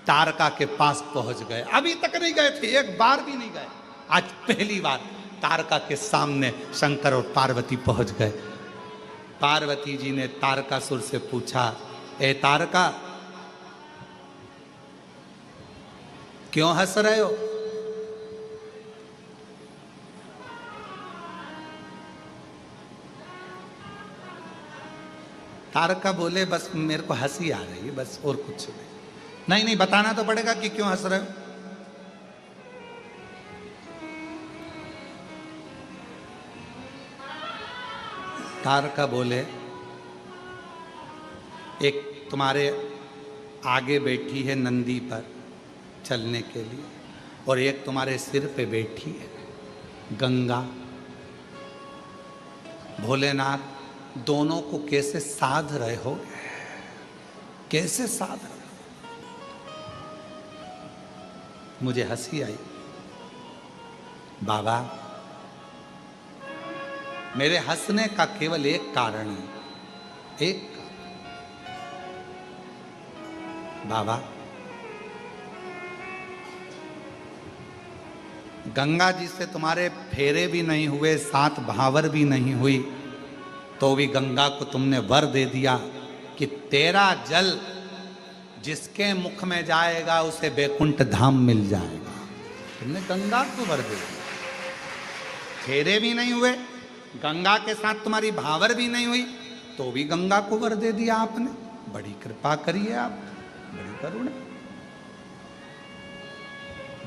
तारका के पास पहुंच गए। अभी तक नहीं गए थे, एक बार भी नहीं गए, आज पहली बार तारका के सामने शंकर और पार्वती पहुंच गए। पार्वती जी ने तारकासुर से पूछा ए तारका क्यों हंस रहे हो? तारका बोले बस मेरे को हंसी आ रही है, बस और कुछ नहीं। नहीं बताना तो पड़ेगा कि क्यों हंस रहे हो। तारका बोले एक तुम्हारे आगे बैठी है नंदी पर चलने के लिए, और एक तुम्हारे सिर पे बैठी है गंगा। भोलेनाथ दोनों को कैसे साध रहे हो, कैसे साध रहे हो? मुझे हंसी आई। बाबा मेरे हंसने का केवल एक कारण है, एक बाबा गंगा जी से तुम्हारे फेरे भी नहीं हुए, सात भावर भी नहीं हुई, तो भी गंगा को तुमने वर दे दिया कि तेरा जल जिसके मुख में जाएगा उसे बैकुंठ धाम मिल जाएगा। तुमने गंगा को वर दे दिया। फेरे भी नहीं हुए, गंगा के साथ तुम्हारी भावर भी नहीं हुई, तो भी गंगा को वर दे दिया आपने। बड़ी कृपा करी है आप, बड़ी करुणा।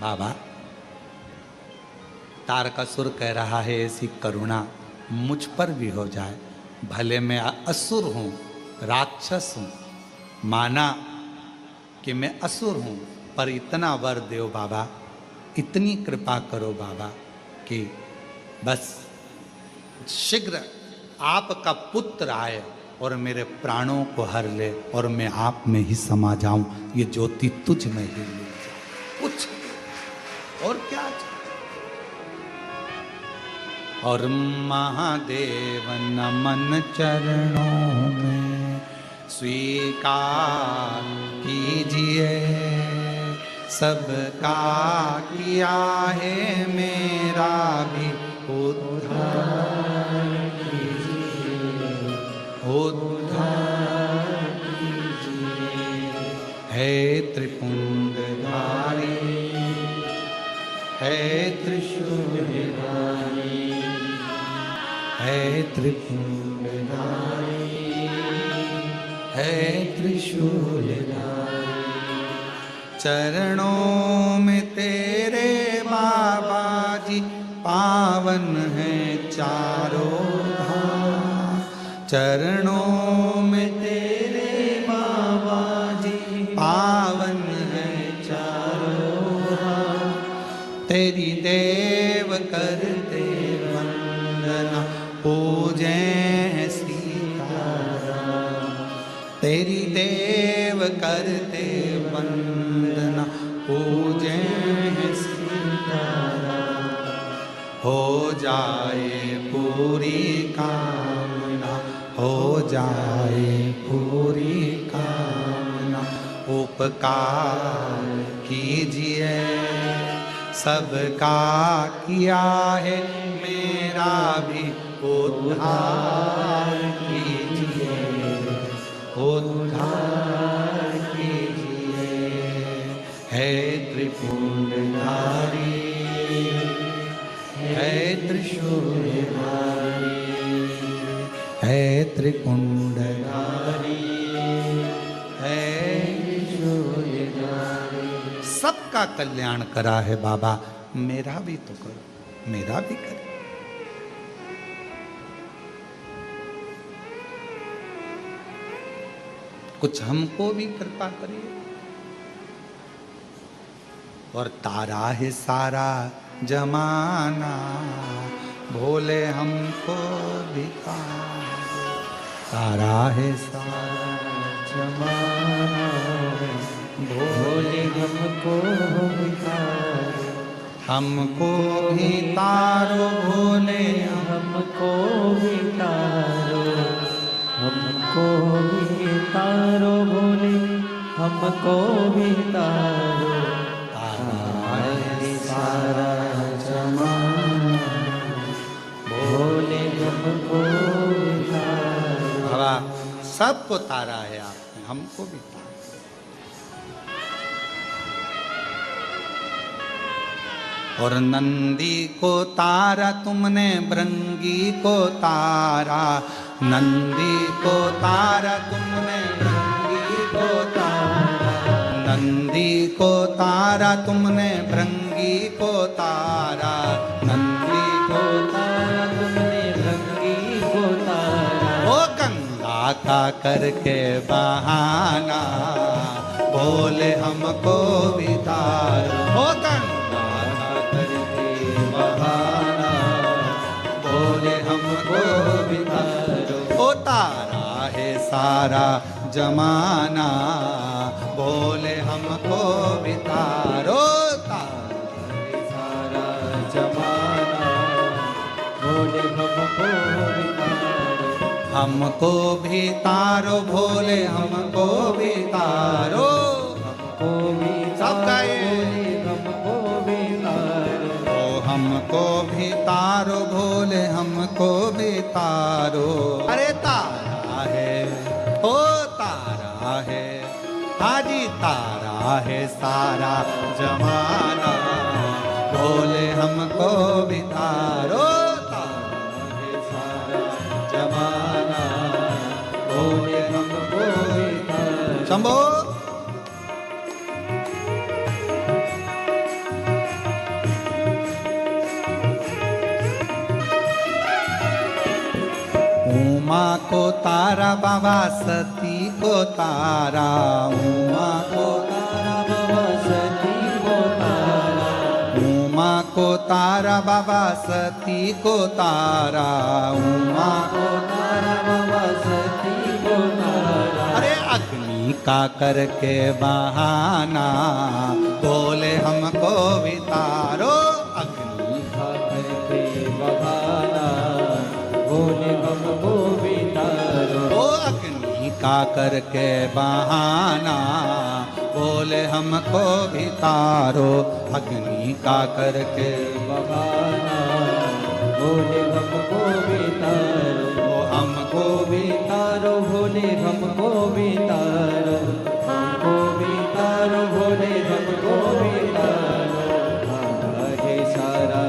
बाबा तारकासुर कह रहा है ऐसी करुणा मुझ पर भी हो जाए, भले मैं असुर हूं, राक्षस हूं, माना कि मैं असुर हूं, पर इतना वर दो बाबा, इतनी कृपा करो बाबा कि बस शीघ्र आपका पुत्र आए और मेरे प्राणों को हर ले और मैं आप में ही समा जाऊं, ये ज्योति तुझ में ही मिल जाए। कुछ और क्या चाहिए? और महादेव नमन चरणों में स्वीकार कीजिए, सबका किया है मेरा भी उद्धार कीजिए, उद्धार कीजिए। है त्रिपुंडधारी, है त्रिशूलधारी, है त्रिपुंडधारी, है त्रिशूलधारी। चरणों में तेरे बाबा जी पावन है चारों धाम। चरणों में तेरे बाबा जी पावन है चारों धाम। तेरी देव करते वंदना पूजे सीताराम। तेरी देव करते वंदना पूजे सीताराम। हो जाए पूरी कामना, हो जाए पूरी कामना। उपकार कीजिए सबका किया है, मेरा भी उद्धार कीजिए, उद्धार कीजिए। है त्रिपुंडधारी, है त्रिशूलधारी, है त्रिपुंडधारी, है त्रिशूलधारी। सबका कल्याण करा है बाबा, मेरा भी तो करो, मेरा भी करो। कुछ हमको भी कृपा करिए। और तारा है सारा जमाना, भोले हमको भी तारा है सारा जमाना, भोले हमको भी तारो। हमको भी तारो भोले, हमको भी तारो, हमको भी तारो भोले, हमको भी तारो। तारा है सारा जमाना, भोले हमको भी तारो। बाबा सबको तारा है आपने, हमको भी तारा। और नंदी को तारा तुमने, भृंगी को तारा। नंदी को तारा तुमने, भृंगी को तारा। नंदी को तारा तुमने, भृंगी को तारा। नंदी को तारा तुमने, भृंगी को तारा। ओ गंगा का करके बहाना, बोले हमको भी तारो। ओ गंगा बहाना, बोले हमको भी तारो। ओ तारा है सारा जमाना, बोले हमको भी तारो। तारा है सारा जमाना, भोले हमको भी तारो। हमको भी तारो भोले, हमको भी तारो। हमको भी सब गाए। हमको भी तारो। ओ हमको भी तारो भोले, हमको भी तारो। अरे तारा है, ओ तारा है, हाजी तारा है सारा जमाना, भोले हमको भी तारो। तारा है सारा जमाना, भोले हमको भी तारो। शंभो उमा को तारा बाबा, सती को तारा। उमा को तारा बाबा, सती को तारा। उमा को तारा बाबा, सती को तारा। उमा को तारा बाबा, सती को तारा। अरे अग्नि का करके बहाना, बोले हमको भी तारो। अग्नि का करके बहाना, भोले हमको भी तारो। ओ अग्नि का करके बहाना, बोले हमको भी तारो। अग्नि का करके बहाना, भोले हमको भी तारो। ओ हमको भी तारो भोले हमको भी तारो। हमको भी तारो भोले हमको भी तारो। तारा है सारा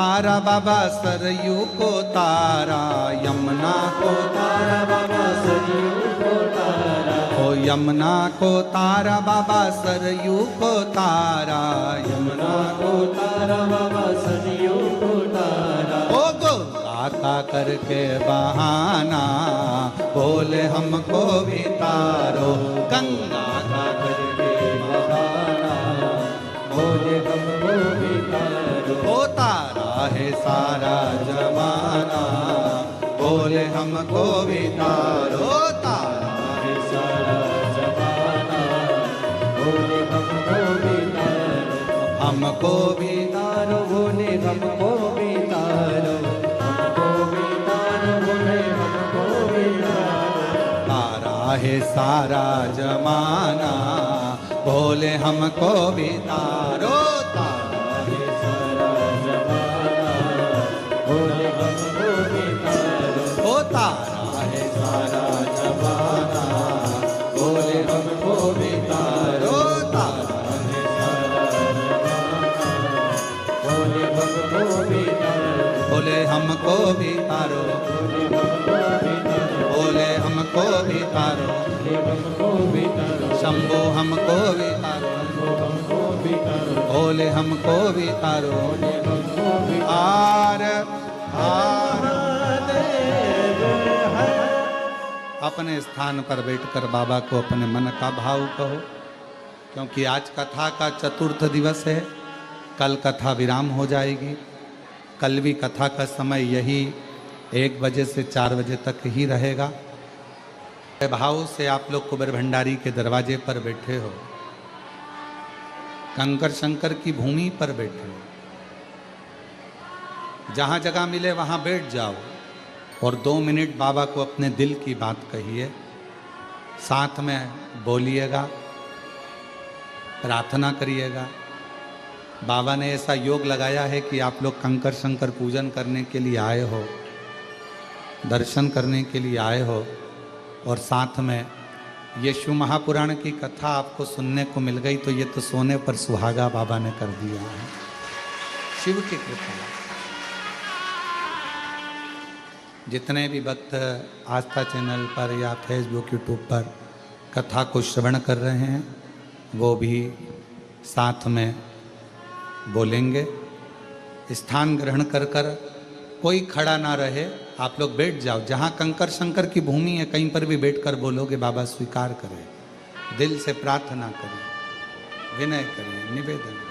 तारा बाबा सरयू को तारा, यमुना को तारा बाबा सरयू को तारा, ओ यमुना को तारा बाबा सरयू को तारा, यमुना को तारा बाबा सरयू को तारा। ओ गंगा का करके बहाना बोले हमको भी तारो, गंगा का करके बहाना बोले हमको भी तारो। ओ तारा है सारा जमाना बोले हमको भी तारो, तारा है सारा जमाना बोले हमको भी तारो, हमको भी तारो बोले हमको भी तारो, हमको भी तारो बोले हमको भी तारो। तारा है सारा जमाना बोले हमको भी तारो, तारा है सारा जमाना बोले हमको भी तारो। ओ तारा है सारा जमाना बोले हमको भी तारो, तारा है सारा जमाना बोले हमको भी तारो, बोले हमको भी तारो, बोले हमको भी तारो, शंभो हमको भी तारो, बोले हमको भी तारो। आर आर अपने स्थान पर बैठकर बाबा को अपने मन का भाव कहो, क्योंकि आज कथा का चतुर्थ दिवस है, कल कथा विराम हो जाएगी। कल भी कथा का समय यही 1 बजे से 4 बजे तक ही रहेगा। भाव से आप लोग कुबेर भंडारी के दरवाजे पर बैठे हो, कंकर शंकर की भूमि पर बैठे हो, जहाँ जगह मिले वहाँ बैठ जाओ और 2 मिनट बाबा को अपने दिल की बात कहिए, साथ में बोलिएगा, प्रार्थना करिएगा। बाबा ने ऐसा योग लगाया है कि आप लोग कंकर शंकर पूजन करने के लिए आए हो, दर्शन करने के लिए आए हो, और साथ में ये शिव महापुराण की कथा आपको सुनने को मिल गई, तो ये तो सोने पर सुहागा बाबा ने कर दिया है, शिव की कृपा। जितने भी भक्त आस्था चैनल पर या फेसबुक यूट्यूब पर कथा को श्रवण कर रहे हैं, वो भी साथ में बोलेंगे। स्थान ग्रहण कर कर कोई खड़ा ना रहे, आप लोग बैठ जाओ। जहाँ कंकर शंकर की भूमि है कहीं पर भी बैठकर बोलोगे, बाबा स्वीकार करें। दिल से प्रार्थना करें, विनय करें, निवेदन करें।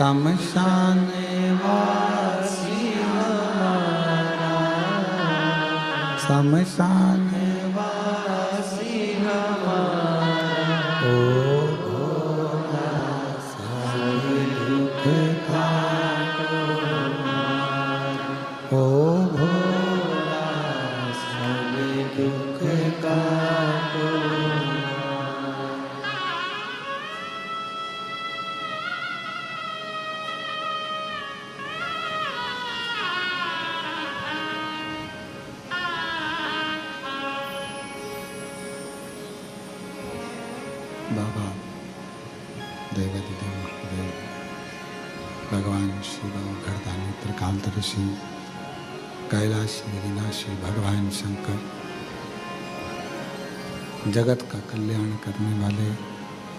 शमशान वासी हमारा, शमशान वासी हमारा, ओ भोला सब दुख काटो, ओ भोला सब दुख काटो। बाबा देवादिदेव महादेव, भगवान शिव, घरदानी, त्रिकालदर्शी, कैलाशी, विनाशी भगवान शंकर, जगत का कल्याण करने वाले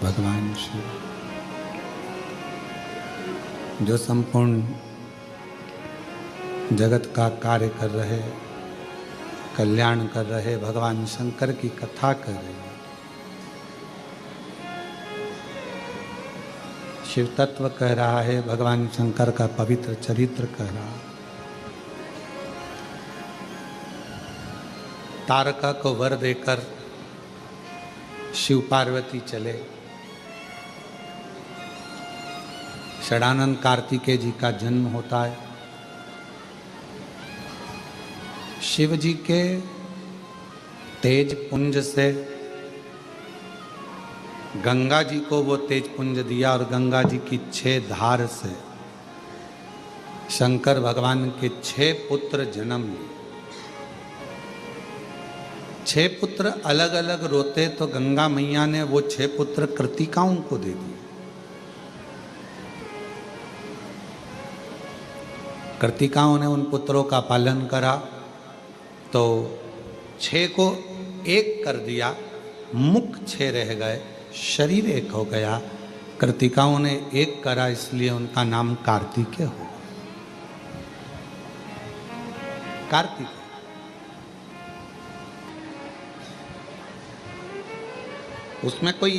भगवान शिव, जो संपूर्ण जगत का कार्य कर रहे, कल्याण कर रहे भगवान शंकर की कथा कर रहे। शिव तत्व कह रहा है, भगवान शंकर का पवित्र चरित्र कह रहा है। तारका को वर देकर शिव पार्वती चले। षडानंद कार्तिकेय जी का जन्म होता है। शिव जी के तेज पुंज से गंगा जी को वो तेज पुंज दिया और गंगा जी की 6 धार से शंकर भगवान के 6 पुत्र जन्म लिए। 6 पुत्र अलग अलग रोते तो गंगा मैया ने वो 6 पुत्र कृतिकाओं को दे दिए। कृतिकाओं ने उन पुत्रों का पालन करा तो 6 को 1 कर दिया, मुख 6 रह गए, शरीर 1 हो गया। कृतिकाओं ने 1 करा, इसलिए उनका नाम कार्तिकेय हो। कार्तिक उसमें कोई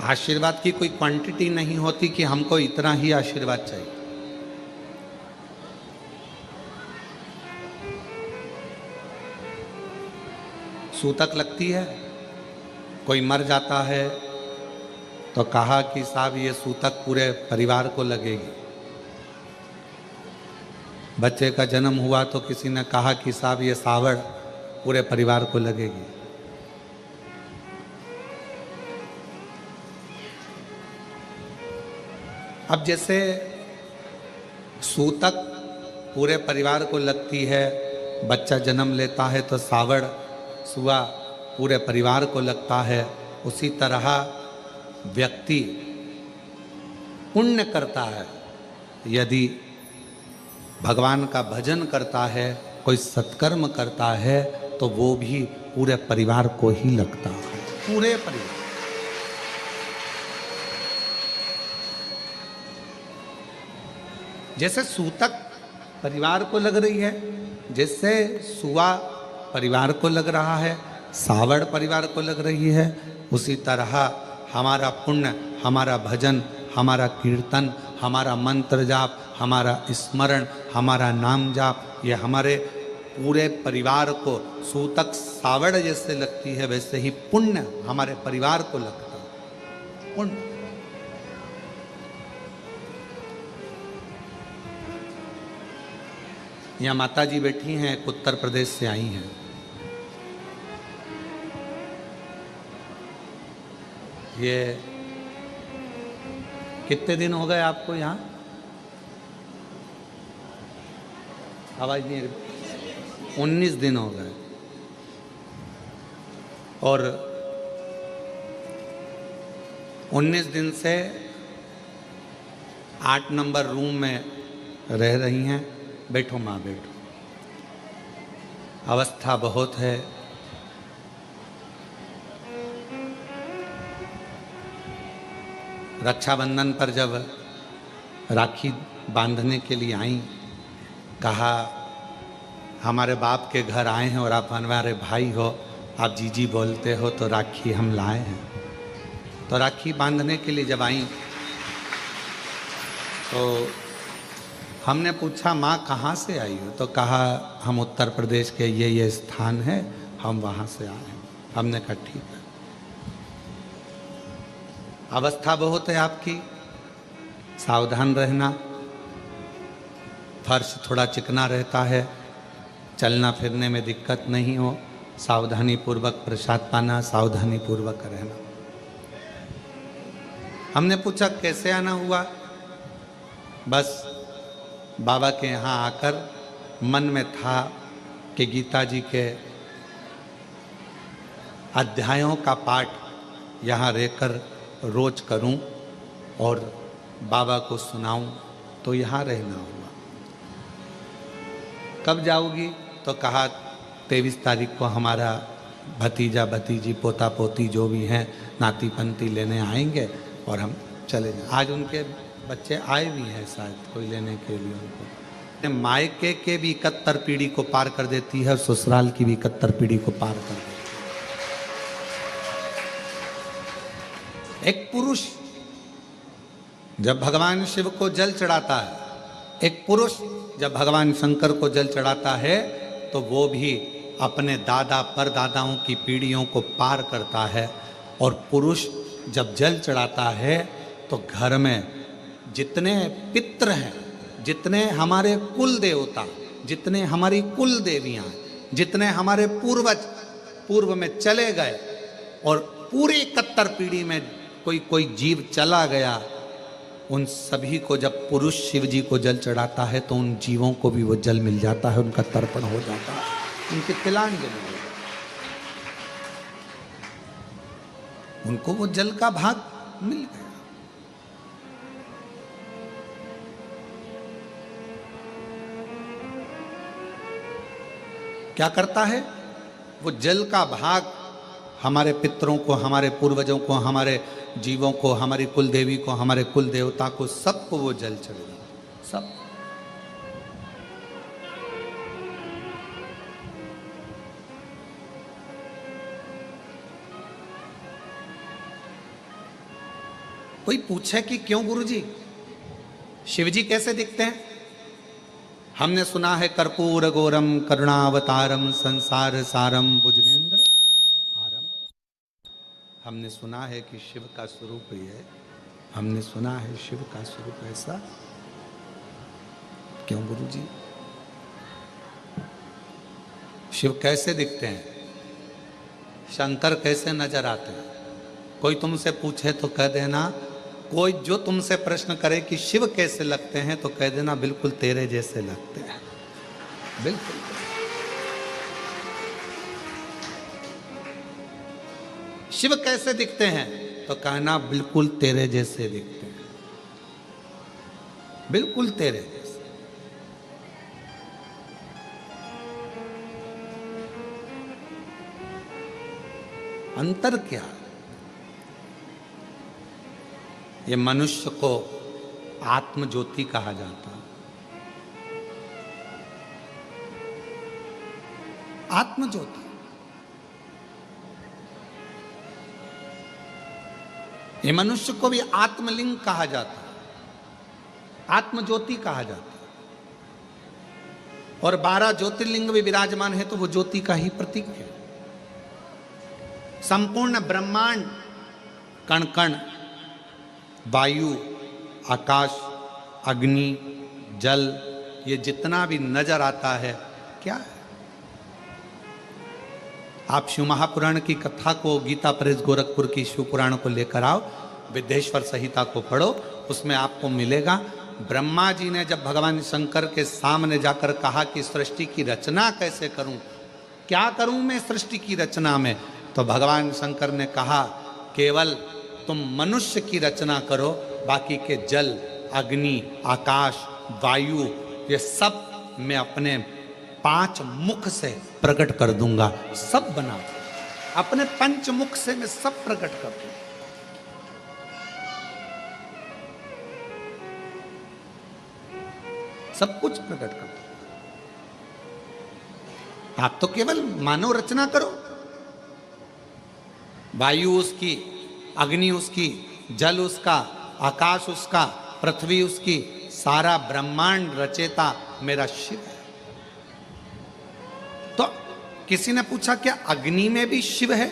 आशीर्वाद की कोई क्वांटिटी नहीं होती कि हमको इतना ही आशीर्वाद चाहिए। सूतक लगती है, कोई मर जाता है तो कहा कि साहब ये सूतक पूरे परिवार को लगेगी। बच्चे का जन्म हुआ तो किसी ने कहा कि साहब ये सावड़ पूरे परिवार को लगेगी। अब जैसे सूतक पूरे परिवार को लगती है, बच्चा जन्म लेता है तो सावड़ सुआ पूरे परिवार को लगता है, उसी तरह व्यक्ति पुण्य करता है। यदि भगवान का भजन करता है, कोई सत्कर्म करता है, तो वो भी पूरे परिवार को ही लगता है, पूरे परिवार। जैसे सूतक परिवार को लग रही है, जैसे सुआ परिवार को लग रहा है, सावड़ परिवार को लग रही है, उसी तरह हमारा पुण्य, हमारा भजन, हमारा कीर्तन, हमारा मंत्र जाप, हमारा स्मरण, हमारा नाम जाप, ये हमारे पूरे परिवार को सूतक सावड़ जैसे लगती है, वैसे ही पुण्य हमारे परिवार को लगता है। पुण्य यहाँ माता जी बैठी हैं, उत्तर प्रदेश से आई हैं। ये कितने दिन हो गए आपको यहाँ? आवाज नहीं आ रही। 19 दिन हो गए। और 19 दिन से 8 नंबर रूम में रह रही हैं। बैठो माँ, बैठो। अवस्था बहुत है। रक्षाबंधन पर जब राखी बांधने के लिए आई, कहा हमारे बाप के घर आए हैं और आप हमारे भाई हो, आप जीजी बोलते हो, तो राखी हम लाए हैं। तो राखी बांधने के लिए जब आई तो हमने पूछा माँ कहाँ से आई हो, तो कहा हम उत्तर प्रदेश के ये स्थान है, हम वहाँ से आए हैं। हमने कहा ठीक है। अवस्था बहुत है आपकी, सावधान रहना, फर्श थोड़ा चिकना रहता है, चलना फिरने में दिक्कत नहीं हो, सावधानी पूर्वक प्रसाद पाना, सावधानी पूर्वक रहना। हमने पूछा कैसे आना हुआ, बस बाबा के यहाँ आकर मन में था कि गीता जी के अध्यायों का पाठ यहाँ रहकर रोज करूं और बाबा को सुनाऊं, तो यहाँ रहना हुआ। कब जाओगी, तो कहा 23 तारीख को हमारा भतीजा भतीजी पोता पोती जो भी हैं नाती पंती लेने आएंगे और हम चले जाएं। आज उनके बच्चे आए भी हैं शायद कोई लेने के लिए उनको। मायके के भी 71 पीढ़ी को पार कर देती है और ससुराल की भी 71 पीढ़ी को पार कर देती है। एक पुरुष जब भगवान शिव को जल चढ़ाता है, एक पुरुष जब भगवान शंकर को जल चढ़ाता है, तो वो भी अपने दादा परदादाओं की पीढ़ियों को पार करता है। और पुरुष जब जल चढ़ाता है तो घर में जितने पितृ हैं, जितने हमारे कुल देवता, जितने हमारी कुल देवियां, जितने हमारे पूर्वज पूर्व में चले गए और पूरी 71 पीढ़ी में कोई जीव चला गया, उन सभी को जब पुरुष शिव जी को जल चढ़ाता है तो उन जीवों को भी वो जल मिल जाता है, उनका तर्पण हो जाता है, उनकी तिलांजलि हो जाती है, उनको वो जल का भाग मिल गया। क्या करता है वो जल का भाग हमारे पितरों को, हमारे पूर्वजों को, हमारे जीवों को, हमारी कुल देवी को, हमारे कुल देवता को, सबको वो जल चढ़ेगा, सब। कोई पूछे कि क्यों गुरुजी शिवजी कैसे दिखते हैं? हमने सुना है कर्पूर गौरम करुणावतारम संसार सारम भुजगेंद्र हारम। हमने सुना है कि शिव का स्वरूप ही है, हमने सुना है शिव का स्वरूप ऐसा। क्यों गुरुजी? शिव कैसे दिखते हैं, शंकर कैसे नजर आते हैं? कोई तुमसे पूछे तो कह देना, कोई जो तुमसे प्रश्न करे कि शिव कैसे लगते हैं तो कह देना बिल्कुल तेरे जैसे लगते हैं, बिल्कुल। शिव कैसे दिखते हैं तो कहना बिल्कुल तेरे जैसे दिखते हैं, बिल्कुल तेरे जैसे। अंतर क्या? ये मनुष्य को आत्म ज्योति कहा जाता है। आत्म ज्योति, ये मनुष्य को भी आत्मलिंग कहा जाता है, आत्म ज्योति कहा जाता है। और 12 ज्योतिर्लिंग भी विराजमान है तो वो ज्योति का ही प्रतीक है। संपूर्ण ब्रह्मांड, कण कण, वायु, आकाश, अग्नि, जल, ये जितना भी नजर आता है क्या है? आप शिव महापुराण की कथा को, गीता प्रेस गोरखपुर की शिव पुराण को लेकर आओ, विद्येश्वर संहिता को पढ़ो, उसमें आपको मिलेगा। ब्रह्मा जी ने जब भगवान शंकर के सामने जाकर कहा कि सृष्टि की रचना कैसे करूं, क्या करूं मैं सृष्टि की रचना में, तो भगवान शंकर ने कहा केवल तुम मनुष्य की रचना करो, बाकी के जल, अग्नि, आकाश, वायु, ये सब मैं अपने 5 मुख से प्रकट कर दूंगा, सब बना दूंगा। अपने 5 मुख से मैं सब प्रकट कर दूंगा। सब कुछ प्रकट कर दूंगा। आप तो केवल मानव रचना करो, वायु उसकी, अग्नि उसकी, जल उसका, आकाश उसका, पृथ्वी उसकी, सारा ब्रह्मांड रचेता मेरा शिव है। तो किसी ने पूछा क्या अग्नि में भी शिव है?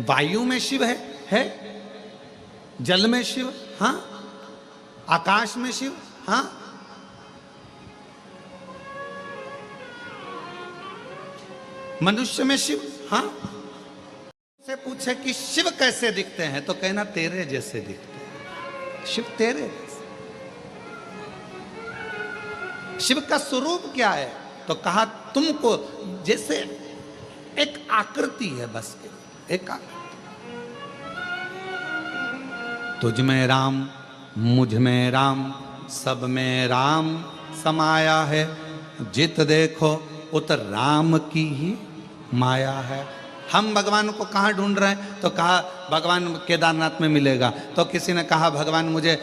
वायु में शिव है? जल में शिव? हाँ। आकाश में शिव? हाँ। मनुष्य में शिव? हाँ। से पूछे कि शिव कैसे दिखते हैं तो कहना तेरे जैसे दिखते हैं। शिव तेरे जैसे। शिव का स्वरूप क्या है तो कहा तुमको जैसे एक आकृति है, बस एक आकृति। तुझ में राम, मुझ में राम, सब में राम समाया है। जित देखो उत राम की ही माया है। हम भगवान को कहाँ ढूंढ रहे हैं तो कहा भगवान केदारनाथ में मिलेगा, तो किसी ने कहा भगवान मुझे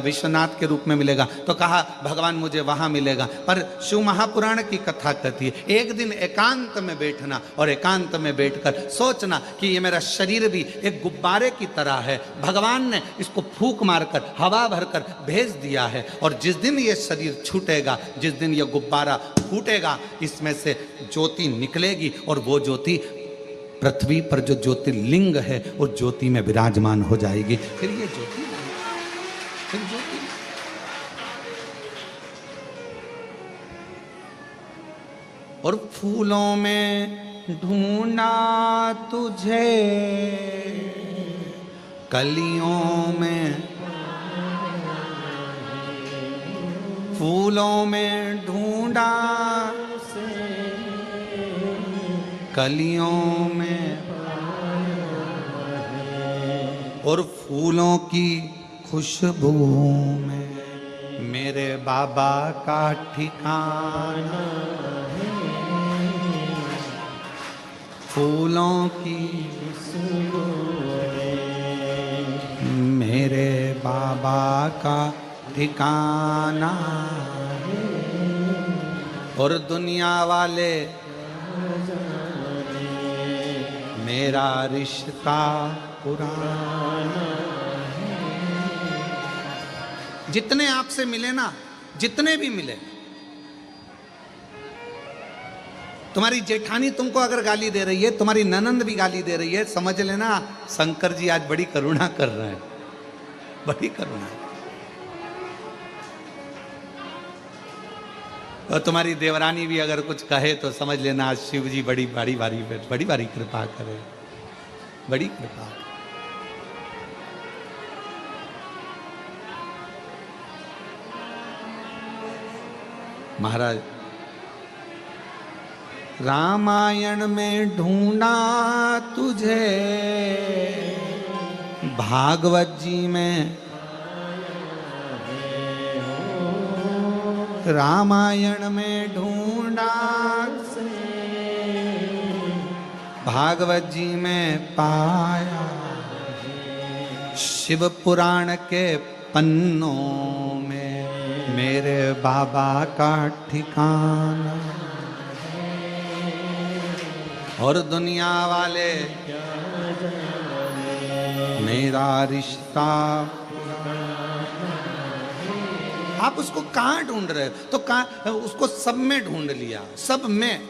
विश्वनाथ के रूप में मिलेगा, तो कहा भगवान मुझे वहाँ मिलेगा। पर शिव महापुराण की कथा कहती है एक दिन एकांत में बैठना और एकांत में बैठकर सोचना कि ये मेरा शरीर भी एक गुब्बारे की तरह है, भगवान ने इसको फूंक मारकर हवा भरकर भेज दिया है, और जिस दिन ये शरीर छूटेगा, जिस दिन ये गुब्बारा फूटेगा, इसमें से ज्योति निकलेगी और वो ज्योति पृथ्वी पर जो ज्योतिर्लिंग है वो ज्योति में विराजमान हो जाएगी। फिर ये ज्योति और फूलों में ढूंढा तुझे, कलियों में, फूलों में ढूंढा कलियों में, और फूलों की खुशबू में मेरे बाबा का ठिकाना है। फूलों की खुशबू में मेरे बाबा का ठिकाना है। और दुनिया वाले मेरा रिश्ता पुराना है। जितने आपसे मिले ना, जितने भी मिले, तुम्हारी जेठानी तुमको अगर गाली दे रही है, तुम्हारी ननंद भी गाली दे रही है, समझ लेना शंकर जी आज बड़ी करुणा कर रहे हैं, बड़ी करुणा। और तुम्हारी देवरानी भी अगर कुछ कहे तो समझ लेना आज शिव जी बड़ी भारी कृपा करे, बड़ी कृपा। महाराज रामायण में ढूंढा तुझे, भागवत जी में, रामायण में ढूंढा, भागवत जी में पाया, शिव पुराण के पन्नों में मेरे बाबा का ठिकाना। और दुनिया वाले मेरा रिश्ता। आप उसको कहाँ ढूंढ रहे हो तो कहाँ, उसको सब में ढूंढ लिया, सब में,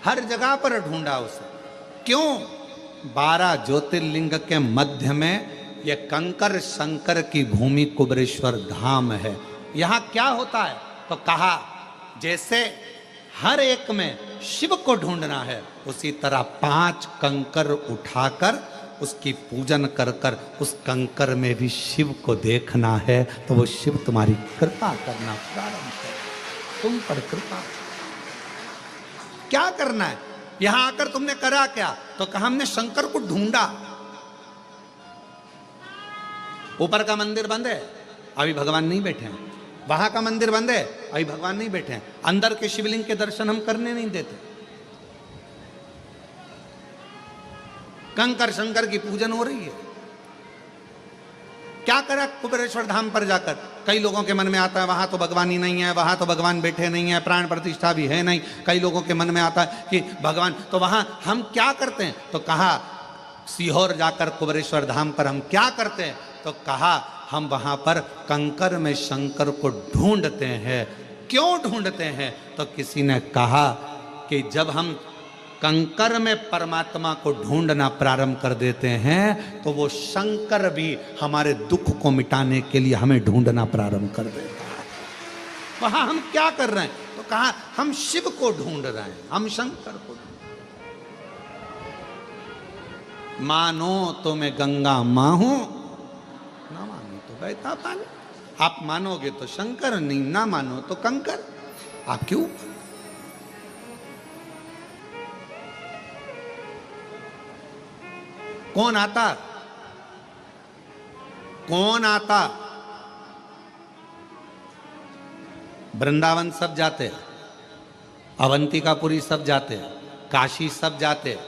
हर जगह पर ढूंढा उसे। क्यों? 12 ज्योतिर्लिंग के मध्य में यह कंकर शंकर की भूमि कुबेरेश्वर धाम है। यहाँ क्या होता है तो कहा जैसे हर एक में शिव को ढूंढना है, उसी तरह 5 कंकर उठाकर उसकी पूजन कर कर उस कंकर में भी शिव को देखना है, तो वो शिव तुम्हारी कृपा करना प्रारंभ कर, तुम पर कृपा। क्या करना है? यहां आकर तुमने करा क्या तो कहा हमने शंकर को ढूंढा। ऊपर का मंदिर बंद है, अभी भगवान नहीं बैठे हैं। वहां का मंदिर बंद है, अभी भगवान नहीं बैठे हैं। अंदर के शिवलिंग के दर्शन हम करने नहीं देते। कंकर शंकर की पूजन हो रही है। क्या करा कुबेरेश्वर धाम पर जाकर? कई लोगों के मन में आता है वहां तो भगवान ही नहीं है, वहां तो भगवान बैठे नहीं है, प्राण प्रतिष्ठा भी है नहीं। कई लोगों के मन में आता है कि भगवान, तो वहां हम क्या करते हैं तो कहा सीहोर जाकर कुबेरेश्वर धाम पर हम क्या करते हैं तो कहा हम वहां पर कंकर में शंकर को ढूंढते हैं। क्यों ढूंढते हैं? तो किसी ने कहा कि जब हम कंकर में परमात्मा को ढूंढना प्रारंभ कर देते हैं तो वो शंकर भी हमारे दुख को मिटाने के लिए हमें ढूंढना प्रारंभ कर देता है। वहां हम क्या कर रहे हैं? तो कहा हम शिव को ढूंढ रहे हैं, हम शंकर को ढूंढ। मानो तो मैं गंगा मां हूं, ना मानो तो बहता पानी। आप मानोगे तो शंकर, नहीं ना मानो तो कंकर। आप क्यों? कौन आता? कौन आता? वृंदावन सब जाते हैं, अवंतिकापुरी सब जाते हैं, काशी सब जाते हैं,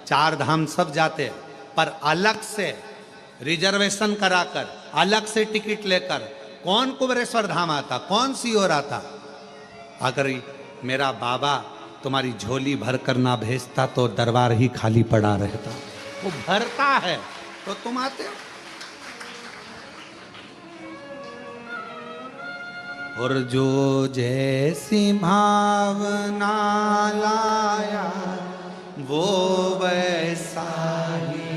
चार धाम सब जाते हैं, पर अलग से रिजर्वेशन कराकर, अलग से टिकट लेकर कौन कुबेरेश्वर धाम आता? कौन सी ओर आता? अगर मेरा बाबा तुम्हारी झोली भर कर ना भेजता तो दरबार ही खाली पड़ा रहता। वो भरता है तो तुम आते हो। और जो जैसी भावना लाया वो वैसा ही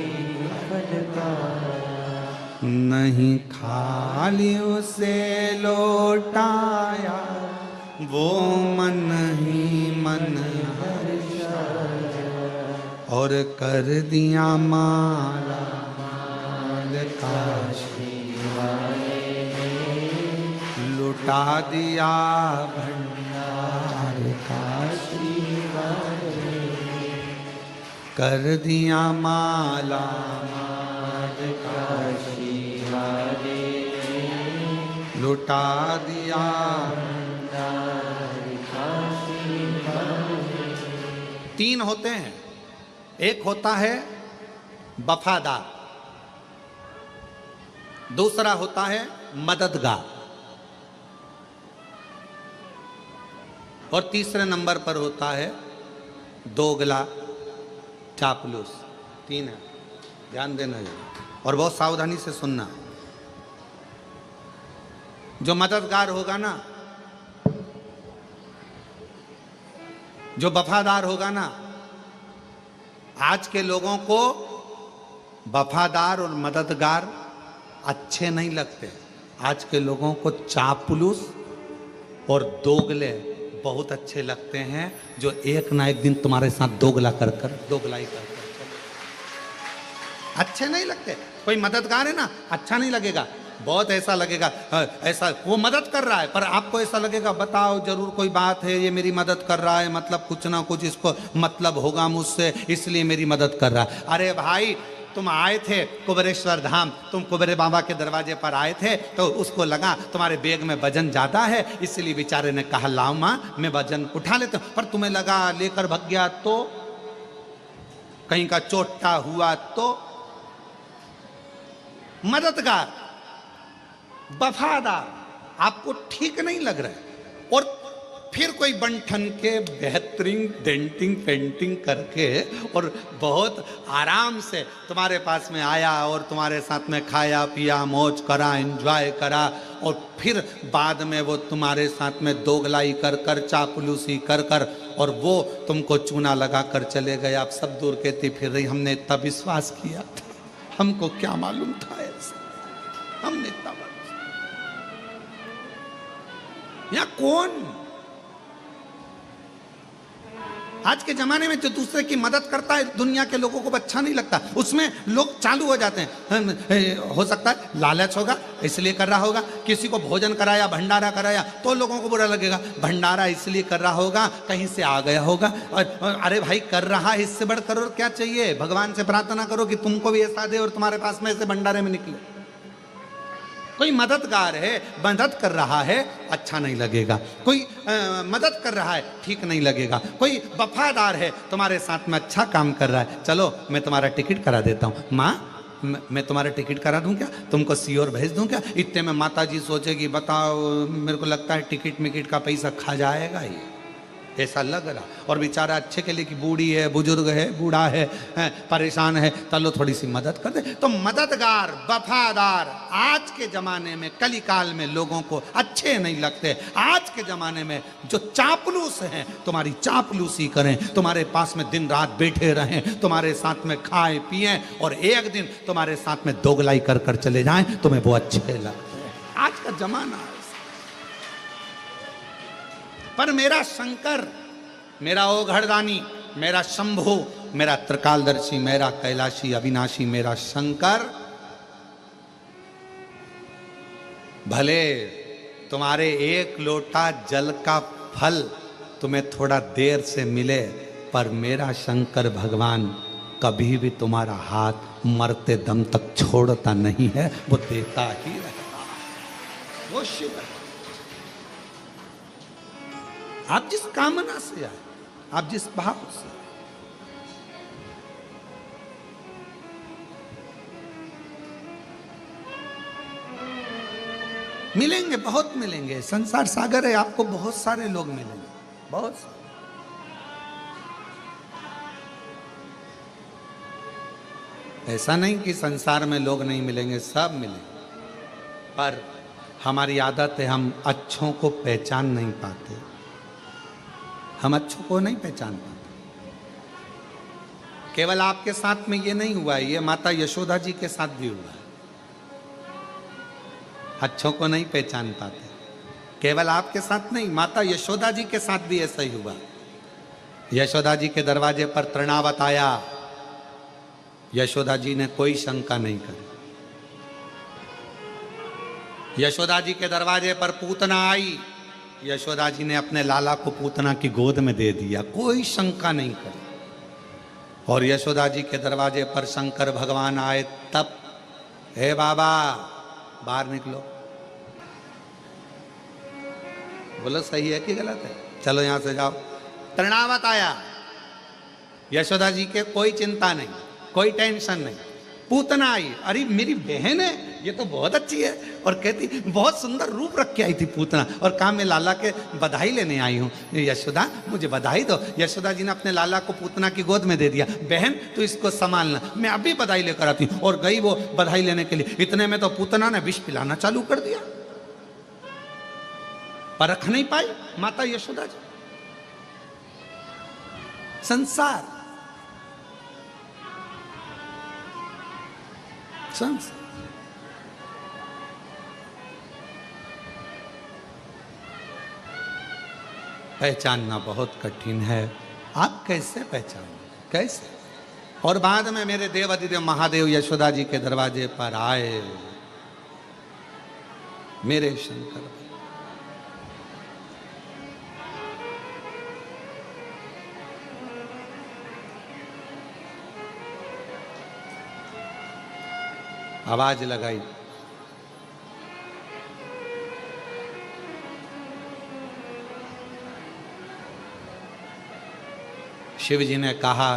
नहीं, खाली उसे लौटाया वो मन ही मन और कर दिया माला माल काशी लुटा दिया भंडार काशी कर दिया माला माल काशी लुटा दिया भंडार काशी। तीन होते हैं, एक होता है वफादार, दूसरा होता है मददगार, और तीसरे नंबर पर होता है दोगला चापलूस। तीन है, ध्यान देना है और बहुत सावधानी से सुनना। जो मददगार होगा ना, जो वफादार होगा ना, आज के लोगों को वफादार और मददगार अच्छे नहीं लगते। आज के लोगों को चापलूस और दोगले बहुत अच्छे लगते हैं, जो एक ना एक दिन तुम्हारे साथ दोगलाई कर चले। अच्छे नहीं लगते। कोई मददगार है ना, अच्छा नहीं लगेगा, बहुत ऐसा लगेगा ऐसा वो मदद कर रहा है, पर आपको ऐसा लगेगा बताओ जरूर कोई बात है, ये मेरी मदद कर रहा है, मतलब कुछ ना कुछ इसको मतलब होगा मुझसे, इसलिए मेरी मदद कर रहा है। अरे भाई तुम आए थे कुबेरेश्वर धाम, तुम कुबेरे बाबा के दरवाजे पर आए थे तो उसको लगा तुम्हारे बैग में वजन ज्यादा है, इसलिए बेचारे ने कहा लाओ माँ मैं वजन उठा लेता हूं। पर तुम्हें लगा लेकर भाग गया तो, कहीं का चोटा हुआ तो। मददगार वफादार आपको ठीक नहीं लग रहा है, और फिर कोई बंठन के बेहतरीन डेंटिंग पेंटिंग करके और बहुत आराम से तुम्हारे पास में आया और तुम्हारे साथ में खाया पिया मौज करा एंजॉय करा, और फिर बाद में वो तुम्हारे साथ में दोगलाई कर कर चापलूसी कर कर और वो तुमको चूना लगा कर चले गए। आप सब दूर कहती फिर रही हमने इतना विश्वास किया था, हमको क्या मालूम था ऐसा, हमने इतना या कौन। आज के जमाने में जो दूसरे की मदद करता है दुनिया के लोगों को अच्छा नहीं लगता, उसमें लोग चालू हो जाते हैं। हो सकता है लालच होगा इसलिए कर रहा होगा, किसी को भोजन कराया भंडारा कराया तो लोगों को बुरा लगेगा, भंडारा इसलिए कर रहा होगा कहीं से आ गया होगा। और अरे भाई कर रहा है, इससे बढ़कर और क्या चाहिए। भगवान से प्रार्थना करो कि तुमको भी ऐसा दे और तुम्हारे पास में ऐसे भंडारे में निकले। कोई मददगार है, मदद कर रहा है, अच्छा नहीं लगेगा। कोई मदद कर रहा है, ठीक नहीं लगेगा। कोई वफादार है, तुम्हारे साथ में अच्छा काम कर रहा है, चलो मैं तुम्हारा टिकट करा देता हूँ, माँ मैं तुम्हारा टिकट करा दूं क्या, तुमको सीओर भेज दूं क्या। इतने में माता जी सोचेगी बताओ मेरे को लगता है टिकट मिकट का पैसा खा जाएगा ये, ऐसा लग रहा। और बेचारा अच्छे के लिए कि बूढ़ी है, बुजुर्ग है, बूढ़ा है, परेशान है, चलो थोड़ी सी मदद कर दे। तो मददगार, वफादार आज के ज़माने में, कली काल में लोगों को अच्छे नहीं लगते। आज के ज़माने में जो चापलूस हैं, तुम्हारी चापलूसी करें, तुम्हारे पास में दिन रात बैठे रहें, तुम्हारे साथ में खाएं पिएं और एक दिन तुम्हारे साथ में दोगलाई कर कर चले जाएं, तुम्हें वो अच्छे लगते हैं। आज का ज़माना है। पर मेरा शंकर, मेरा ओघड़दानी, मेरा शंभु, मेरा त्रिकालदर्शी, मेरा कैलाशी अविनाशी, मेरा शंकर भले तुम्हारे एक लोटा जल का फल तुम्हें थोड़ा देर से मिले, पर मेरा शंकर भगवान कभी भी तुम्हारा हाथ मरते दम तक छोड़ता नहीं है, वो देता ही रहेगा। वो शिव है। आप जिस कामना से आए, आप जिस भाव से, मिलेंगे, बहुत मिलेंगे। संसार सागर है, आपको बहुत सारे लोग मिलेंगे, बहुत सारे। ऐसा नहीं कि संसार में लोग नहीं मिलेंगे, सब मिलेंगे। पर हमारी आदत है, हम अच्छों को पहचान नहीं पाते। हम अच्छों को नहीं पहचान पाते। केवल आपके साथ में ये नहीं हुआ है, ये माता यशोदा जी के साथ भी हुआ है। अच्छों को नहीं पहचान पाते। केवल आपके साथ नहीं, माता यशोदा जी के साथ भी ऐसा ही हुआ। यशोदा जी के दरवाजे पर तृणावत आया, यशोदा जी ने कोई शंका नहीं करी। यशोदा जी के दरवाजे पर पूतना आई, यशोदा जी ने अपने लाला को पूतना की गोद में दे दिया, कोई शंका नहीं करी। और यशोदा जी के दरवाजे पर शंकर भगवान आए तब, हे बाबा बाहर निकलो। बोलो सही है कि गलत है? चलो यहां से जाओ। तृणावत आया, यशोदा जी के कोई चिंता नहीं, कोई टेंशन नहीं। पूतना आई, अरे मेरी बहन है, ये तो बहुत अच्छी है, और कहती बहुत सुंदर रूप रख के आई थी पूतना, और कहा मैं लाला के बधाई लेने आई हूँ, यशोदा मुझे बधाई दो। यशोदा जी ने अपने लाला को पूतना की गोद में दे दिया, बहन तू इसको संभालना, मैं अभी बधाई लेकर आती हूँ। और गई वो बधाई लेने के लिए, इतने में तो पूतना ने विष पिलाना चालू कर दिया। परख नहीं पाई माता यशोदा जी। संसार पहचानना बहुत कठिन है। आप कैसे पहचानें, कैसे? और बाद में मेरे देव अधिदेव महादेव यशोदा जी के दरवाजे पर आए, मेरे शंकर। आवाज लगाई, शिव जी ने कहा,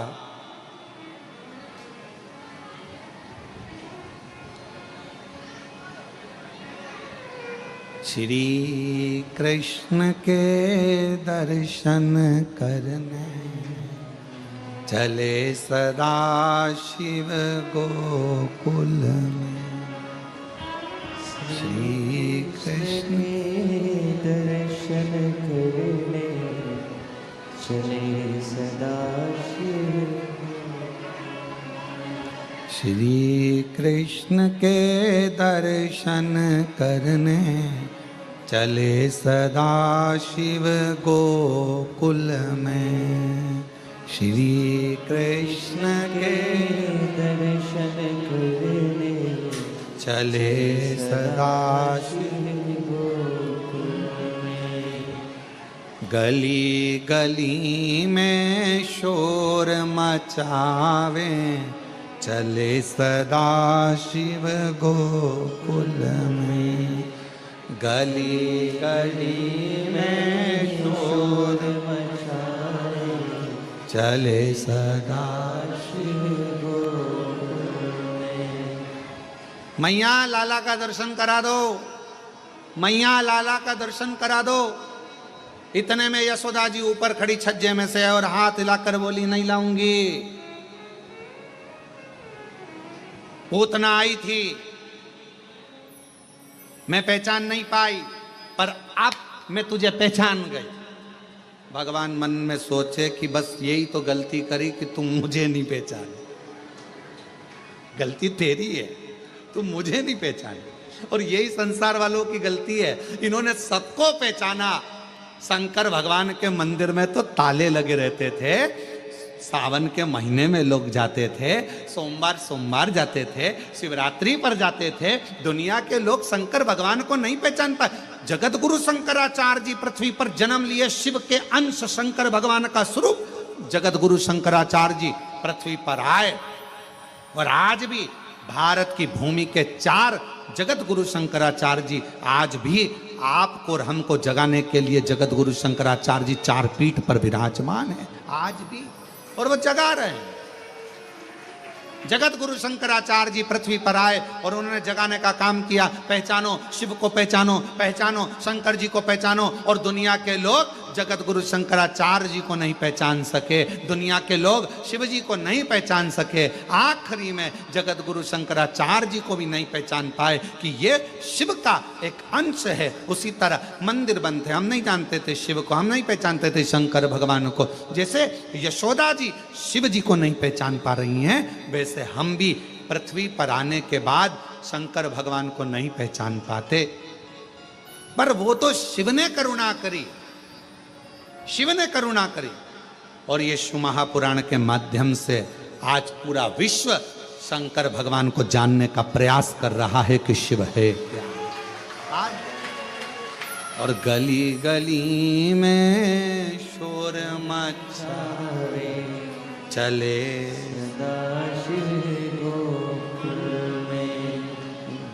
श्री कृष्ण के दर्शन करने चले सदा शिव गोकुल में। श्री कृष्ण दर्शन करने चले सदा शिव। श्री कृष्ण के दर्शन करने चले सदा शिव गोकुल में। श्री कृष्ण के दर्शन करने चले सदा शिव गोकुल में। गली गली में शोर मचावे चले सदा शिव गोकुल में। गली गली में शोर मचावे चले सदा शिव गोकुल में। मैया लाला का दर्शन करा दो, मैया लाला का दर्शन करा दो। इतने में यशोदा जी ऊपर खड़ी छज्जे में से और हाथ हिलाकर बोली, नहीं लाऊंगी। पूतना आई थी, मैं पहचान नहीं पाई, पर अब मैं तुझे पहचान गई। भगवान मन में सोचे कि बस यही तो गलती करी कि तुम मुझे नहीं पहचाने। गलती तेरी है, तुम मुझे नहीं पहचाने। और यही संसार वालों की गलती है, इन्होंने सबको पहचाना। शंकर भगवान के मंदिर में तो ताले लगे रहते थे। सावन के महीने में लोग जाते थे, सोमवार सोमवार जाते थे, शिवरात्रि पर जाते थे। दुनिया के लोग शंकर भगवान को नहीं पहचान पाए। जगत गुरु शंकराचार्य जी पृथ्वी पर जन्म लिए, शिव के अंश शंकर भगवान का स्वरूप जगत गुरु शंकराचार्य जी पृथ्वी पर आए। और आज भी भारत की भूमि के 4 जगत गुरु शंकराचार्य जी आज भी आपको और हमको जगाने के लिए जगत गुरु शंकराचार्य जी 4 पीठ पर विराजमान है आज भी, और वो जगा रहे हैं। जगत गुरु शंकराचार्य जी पृथ्वी पर आए और उन्होंने जगाने का काम किया। पहचानो शिव को, पहचानो, पहचानो शंकर जी को, पहचानो। और दुनिया के लोग जगत गुरु शंकराचार्य जी को नहीं पहचान सके, दुनिया के लोग शिव जी को नहीं पहचान सके। आखिरी में जगत गुरु शंकराचार्य जी को भी नहीं पहचान पाए कि ये शिव का एक अंश है। उसी तरह मंदिर बनते, हम नहीं जानते थे शिव को, हम नहीं पहचानते थे शंकर भगवान को। जैसे यशोदा जी शिव जी को नहीं पहचान पा रही हैं, वैसे हम भी पृथ्वी पर आने के बाद शंकर भगवान को नहीं पहचान पाते। पर वो तो शिव ने करुणा करी, शिव ने करुणा करी। और ये शिव महापुराण के माध्यम से आज पूरा विश्व शंकर भगवान को जानने का प्रयास कर रहा है कि शिव है क्या। और गली गली में शोर मचावे चले,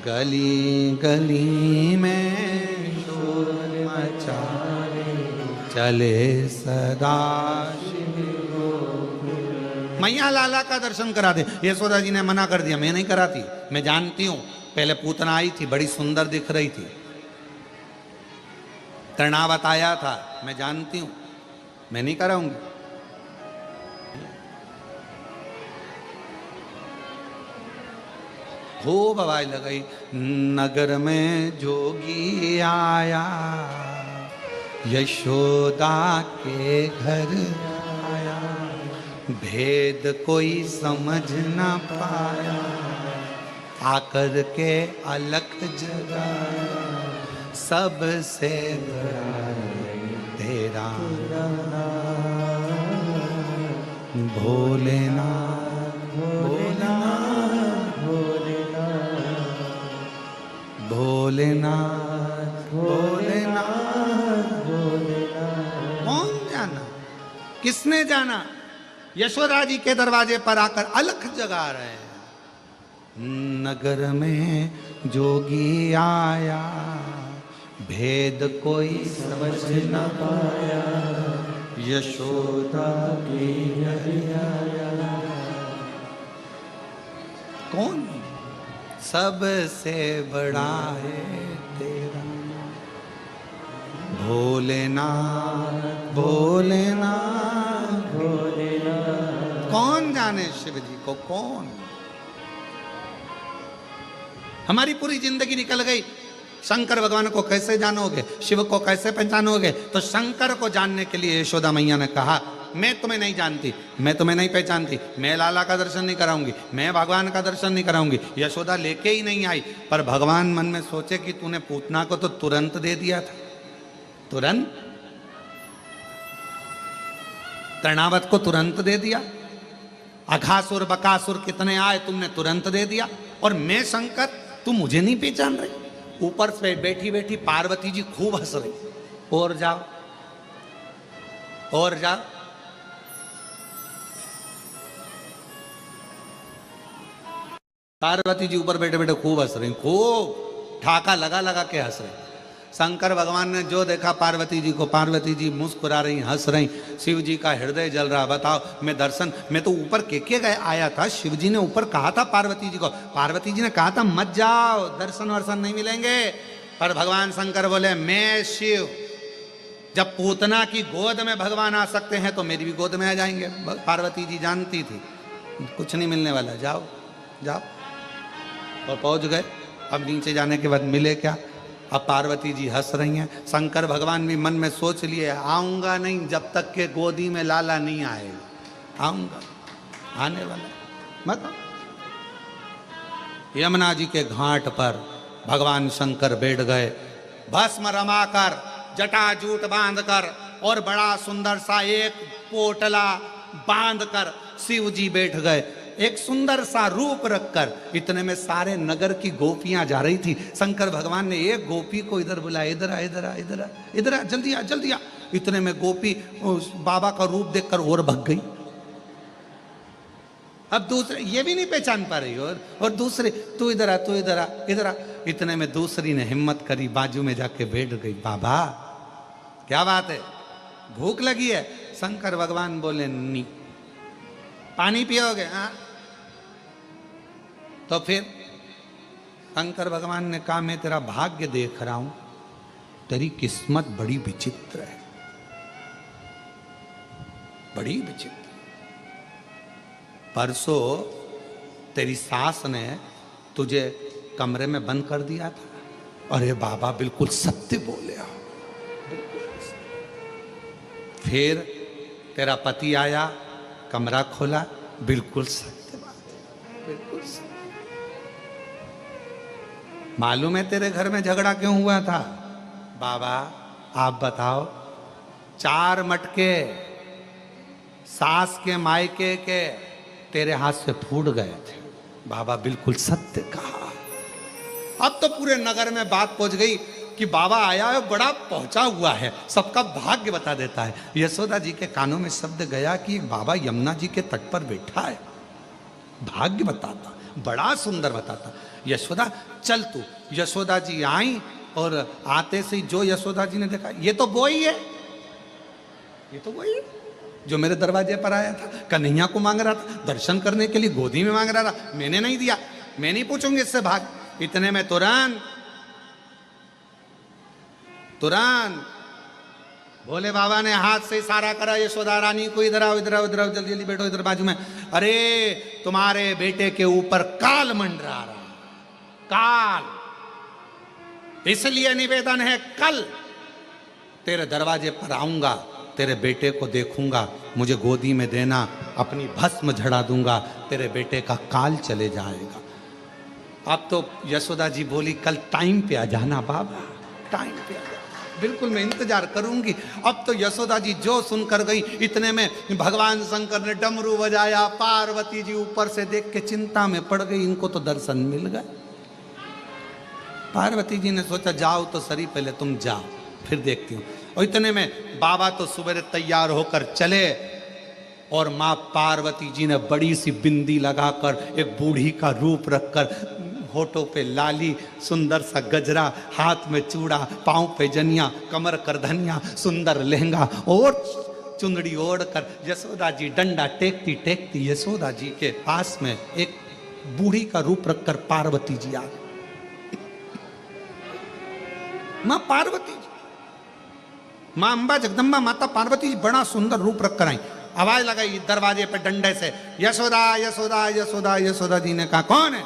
गली गली में शोर मचावे चले सदा। मैया लाला का दर्शन करा दे। यशोदा जी ने मना कर दिया, मैं नहीं कराती, मैं जानती हूं। पहले पूतना आई थी, बड़ी सुंदर दिख रही थी, तृणावत आया था, मैं जानती हूं, मैं नहीं कराऊंगी। खूब आवाज लगाई, नगर में जोगी आया, यशोदा के घर आया, भेद कोई समझ न पाया, आकर के अलख जगाया, सबसे बड़ा तेरा भोलेनाथ, भोलेनाथ, भोलेनाथ, भोलेनाथ, भोलेनाथ। कौन जाना, किसने जाना? यशोदा जी के दरवाजे पर आकर अलख जगा रहे हैं। नगर में जोगी आया, भेद कोई समझ न पाया, यशोदा की आया। कौन? सबसे बड़ा है तेरा भोलेनाथ, भोलेनाथ, भोलेनाथ। कौन जाने शिव जी को, कौन? हमारी पूरी जिंदगी निकल गई, शंकर भगवान को कैसे जानोगे, शिव को कैसे पहचानोगे? तो शंकर को जानने के लिए यशोदा मैया ने कहा, मैं तुम्हें नहीं जानती, मैं तुम्हें नहीं पहचानती, मैं लाला का दर्शन नहीं कराऊंगी, मैं भगवान का दर्शन नहीं कराऊंगी। यशोदा लेके ही नहीं आई। पर भगवान मन में सोचे कि तूने पूतना को तो तुरंत दे दिया था, तुरंत तृणावत को तुरंत दे दिया, अघासुर बकासुर कितने आए तुमने तुरंत दे दिया, और मैं शंकर, तुम मुझे नहीं पहचान रही। ऊपर से बैठी बैठी पार्वती जी खूब हंस रही, और जाओ और जाओ। पार्वती जी ऊपर बैठे बैठे खूब हंस रही, खूब ठाका लगा लगा के हंस रही। शंकर भगवान ने जो देखा पार्वती जी को, पार्वती जी मुस्कुरा रही, हंस रही, शिव जी का हृदय जल रहा। बताओ, मैं दर्शन, मैं तो ऊपर के गए आया था, शिव जी ने ऊपर कहा था पार्वती जी को, पार्वती जी ने कहा था मत जाओ, दर्शन वर्शन नहीं मिलेंगे। पर भगवान शंकर बोले, मैं शिव, जब पूतना की गोद में भगवान आ सकते हैं तो मेरी भी गोद में आ जाएंगे। पार्वती जी जानती थी कुछ नहीं मिलने वाला, जाओ जाओ, और पहुंच गए। अब नीचे जाने के बाद मिले क्या? अब पार्वती जी हंस रही हैं। शंकर भगवान भी मन में सोच लिए आऊंगा नहीं जब तक के गोदी में लाला नहीं आएगा, आऊंगा, आने वाला मत। यमुना जी के घाट पर भगवान शंकर बैठ गए, भस्म रमाकर, जटाजूट बांधकर, और बड़ा सुंदर सा एक पोटला बांधकर शिव जी बैठ गए, एक सुंदर सा रूप रखकर। इतने में सारे नगर की गोपियां जा रही थी। शंकर भगवान ने एक गोपी को इधर बुलाया, इधर आ, इधर आ, इधर आ, इधर आ, जल्दी आ, जल्दी आ। इतने में गोपी उस बाबा का रूप देखकर और भग गई। अब दूसरे ये भी नहीं पहचान पा रही, और दूसरे तू इधर आ, तू इधर आ, इधर आ। इतने में दूसरी ने हिम्मत करी, बाजू में जाके बैठ गई। बाबा क्या बात है, भूख लगी है? शंकर भगवान बोले नहीं। पानी पियोगे? हाँ। तो फिर शंकर भगवान ने कहा मैं तेरा भाग्य देख रहा हूं, तेरी किस्मत बड़ी विचित्र है, बड़ी विचित्र। परसों तेरी सास ने तुझे कमरे में बंद कर दिया था। अरे बाबा बिल्कुल सत्य बोले हो। फिर तेरा पति आया, कमरा खोला, बिल्कुल सत्य बात, बिल्कुल सत्य। मालूम है तेरे घर में झगड़ा क्यों हुआ था? बाबा आप बताओ। 4 मटके सास के मायके के तेरे हाथ से फूट गए थे। बाबा बिल्कुल सत्य कहा। अब तो पूरे नगर में बात पहुंच गई कि बाबा आया है, बड़ा पहुंचा हुआ है, सबका भाग्य बता देता है। यशोदा जी के कानों में शब्द गया कि बाबा यमुना जी के तट पर बैठा है, भाग्य बताता, बड़ा सुंदर बताता। यशोदा चल तू। यशोदा जी आई, और आते से जो यशोदा जी ने देखा, ये तो वो ही है, ये तो वही है जो मेरे दरवाजे पर आया था, कन्हैया को मांग रहा था, दर्शन करने के लिए गोदी में मांग रहा था, मैंने नहीं दिया, मैं नहीं पूछूंगी इससे भाग। इतने में तुरंत भोले बाबा ने हाथ से इशारा करा, यशोदा रानी को इधर आओ, इधर आओ, इधर आओ, जल्दी जल्दी बैठो इधर बाजू में। अरे तुम्हारे बेटे के ऊपर काल मंडरा रहा, काल, इसलिए निवेदन है कल तेरे दरवाजे पर आऊंगा, तेरे बेटे को देखूंगा, मुझे गोदी में देना, अपनी भस्म झड़ा दूंगा, तेरे बेटे का काल चले जाएगा। अब तो यशोदा जी बोली कल टाइम पे आ जाना बाबा, टाइम पे आ जाना, बिल्कुल मैं इंतजार करूंगी। अब तो यशोदा जी जो सुनकर गई, इतने में भगवान शंकर ने डमरू बजाया। पार्वती जी ऊपर से देख के चिंता में पड़ गई, इनको तो दर्शन मिल गए। पार्वती जी ने सोचा जाओ तो सही, पहले तुम जाओ फिर देखती हूँ। और इतने में बाबा तो सुबह तैयार होकर चले, और माँ पार्वती जी ने बड़ी सी बिंदी लगाकर, एक बूढ़ी का रूप रखकर, होठों पे लाली, सुंदर सा गजरा, हाथ में चूड़ा, पांव पे जनिया, कमर कर धनिया, सुंदर लहंगा और चुंदड़ी ओढ़कर यशोदा जी डंडा टेकती टेकती यशोदा जी के पास में एक बूढ़ी का रूप रखकर पार्वती जी आ गई। माँ पार्वती जी, माँ अम्बा जगदम्बा माता पार्वती जी बड़ा सुंदर रूप रखकर आई। आवाज लगाई दरवाजे पे डंडे से, यशोदा यशोदा यशोदा। यशोदा जी ने कहा कौन है?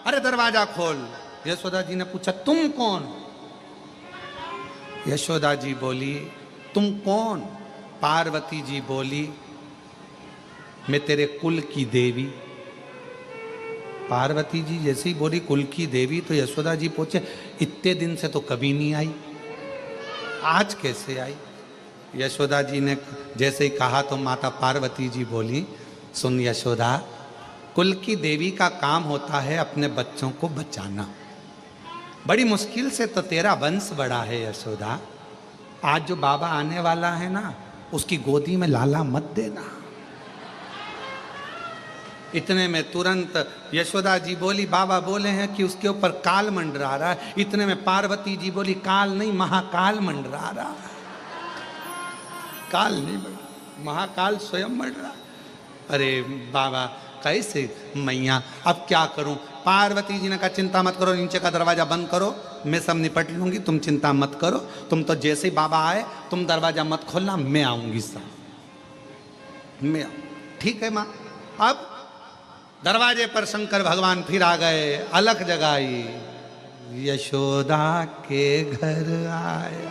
अरे दरवाजा खोल। यशोदा जी ने पूछा तुम कौन? यशोदा जी बोली तुम कौन? पार्वती जी बोली मैं तेरे कुल की देवी। पार्वती जी जैसे ही बोली कुल की देवी, तो यशोदा जी पूछे इतने दिन से तो कभी नहीं आई, आज कैसे आई? यशोदा जी ने जैसे ही कहा तो माता पार्वती जी बोली सुन यशोदा, कुल की देवी का काम होता है अपने बच्चों को बचाना। बड़ी मुश्किल से तो तेरा वंश बड़ा है यशोदा। आज जो बाबा आने वाला है ना, उसकी गोदी में लाला मत देना। इतने में तुरंत यशोदा जी बोली बाबा बोले हैं कि उसके ऊपर काल मंडरा रहा है। इतने में पार्वती जी बोली काल नहीं महाकाल मंडरा रहा है। काल नहीं मंडरा, महाकाल स्वयं मंडरा। अरे बाबा कैसे मैया, अब क्या करूं? पार्वती जी ने कहा चिंता मत करो, नीचे का दरवाजा बंद करो, मैं सब निपट लूंगी, तुम चिंता मत करो। तुम तो जैसे ही बाबा आए तुम दरवाजा मत खोलना, मैं आऊंगी साहब, मैं ठीक है माँ। अब दरवाजे पर शंकर भगवान फिर आ गए, अलख जगाई, यशोदा के घर आया,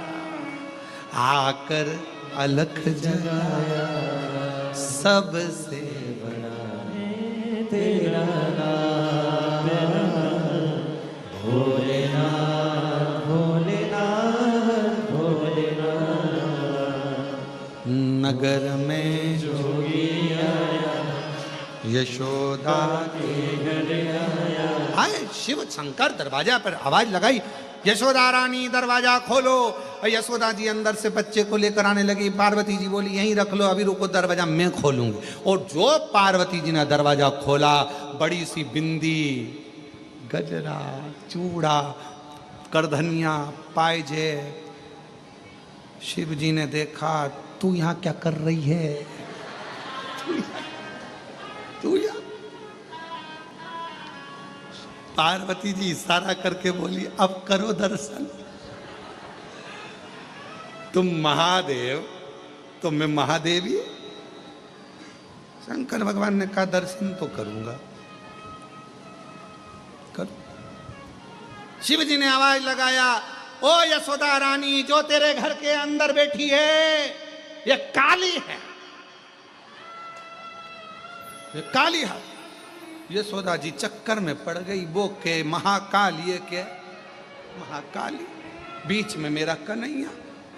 आकर अलख जगाया, सबसे बड़ा तेरा नाम भोलेनाथ भोलेनाथ भोलेनाथ। नगर में जोगी आया, यशोदा के घर आया। आए शिव शंकर दरवाजा पर आवाज लगाई, यशोदा रानी दरवाजा खोलो। यशोदा जी अंदर से बच्चे को लेकर आने लगी। पार्वती जी बोली यहीं रख लो, अभी रुको, दरवाजा मैं खोलूंगी। और जो पार्वती जी ने दरवाजा खोला, बड़ी सी बिंदी, गजरा, चूड़ा, करधनिया, पायजे। शिव जी ने देखा, तू यहां क्या कर रही है? तू यहाँ? पार्वती जी इशारा करके बोली अब करो दर्शन। तुम महादेव तो मैं महादेवी। शंकर भगवान ने कहा दर्शन तो करूंगा, करो। शिव जी ने आवाज लगाया, ओ यशोदा रानी, जो तेरे घर के अंदर बैठी है ये काली है, ये काली है। यशोदा जी चक्कर में पड़ गई, वो के महाकाल, ये के महाकाली, बीच में मेरा कन्हैया,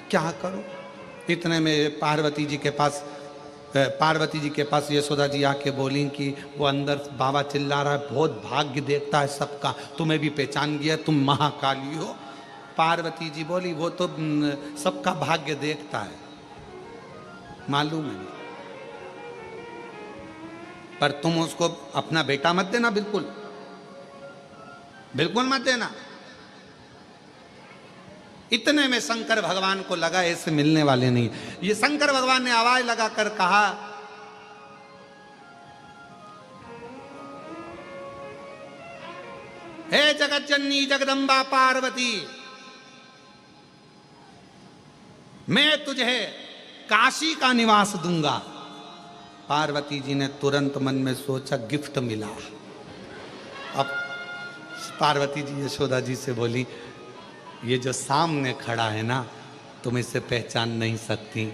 क्या करो। इतने में पार्वती जी के पास यशोदा जी आके बोली कि वो अंदर बाबा चिल्ला रहा है, बहुत भाग्य देखता है सबका, तुम्हें भी पहचान गया, तुम महाकाली हो। पार्वती जी बोली वो तो सबका भाग्य देखता है, मालूम है, पर तुम उसको अपना बेटा मत देना, बिल्कुल बिल्कुल मत देना। इतने में शंकर भगवान को लगा ऐसे मिलने वाले नहीं। ये शंकर भगवान ने आवाज लगाकर कहा, हे जगत जननी जगदम्बा पार्वती, मैं तुझे काशी का निवास दूंगा। पार्वती जी ने तुरंत मन में सोचा गिफ्ट मिला। अब पार्वती जी यशोदा जी से बोली, ये जो सामने खड़ा है ना, तुम इसे पहचान नहीं सकती,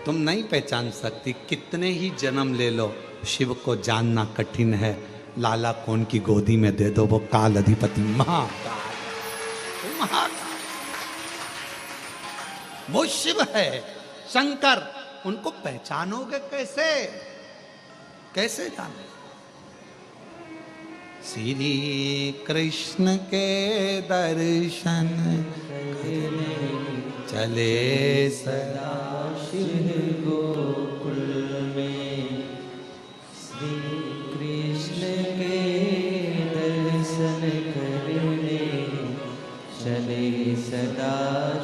तुम नहीं पहचान सकती, कितने ही जन्म ले लो शिव को जानना कठिन है। लाला कौन की गोदी में दे दो, वो काल अधिपति महाकाल, वो शिव है शंकर, उनको पहचानोगे कैसे? कैसे जाने? श्री कृष्ण के दर्शन चले सदा शिव गोकुल में, श्री कृष्ण के दर्शन करने चले सदा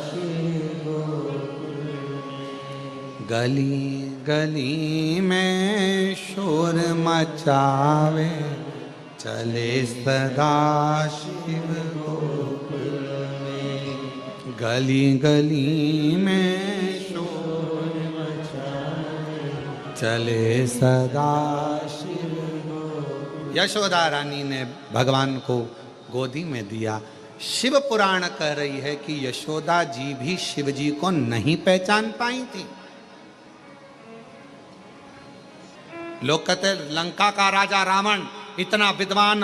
शिव गोकुल में। गली गली में शोर मचावे चले सदा शिव गोकुल में। गली गली में शोर मचावे चले सदा शिव गोकुल। यशोदा रानी ने भगवान को गोदी में दिया। शिव पुराण कह रही है कि यशोदा जी भी शिव जी को नहीं पहचान पाई थी। लोग कहते लंका का राजा रावण इतना विद्वान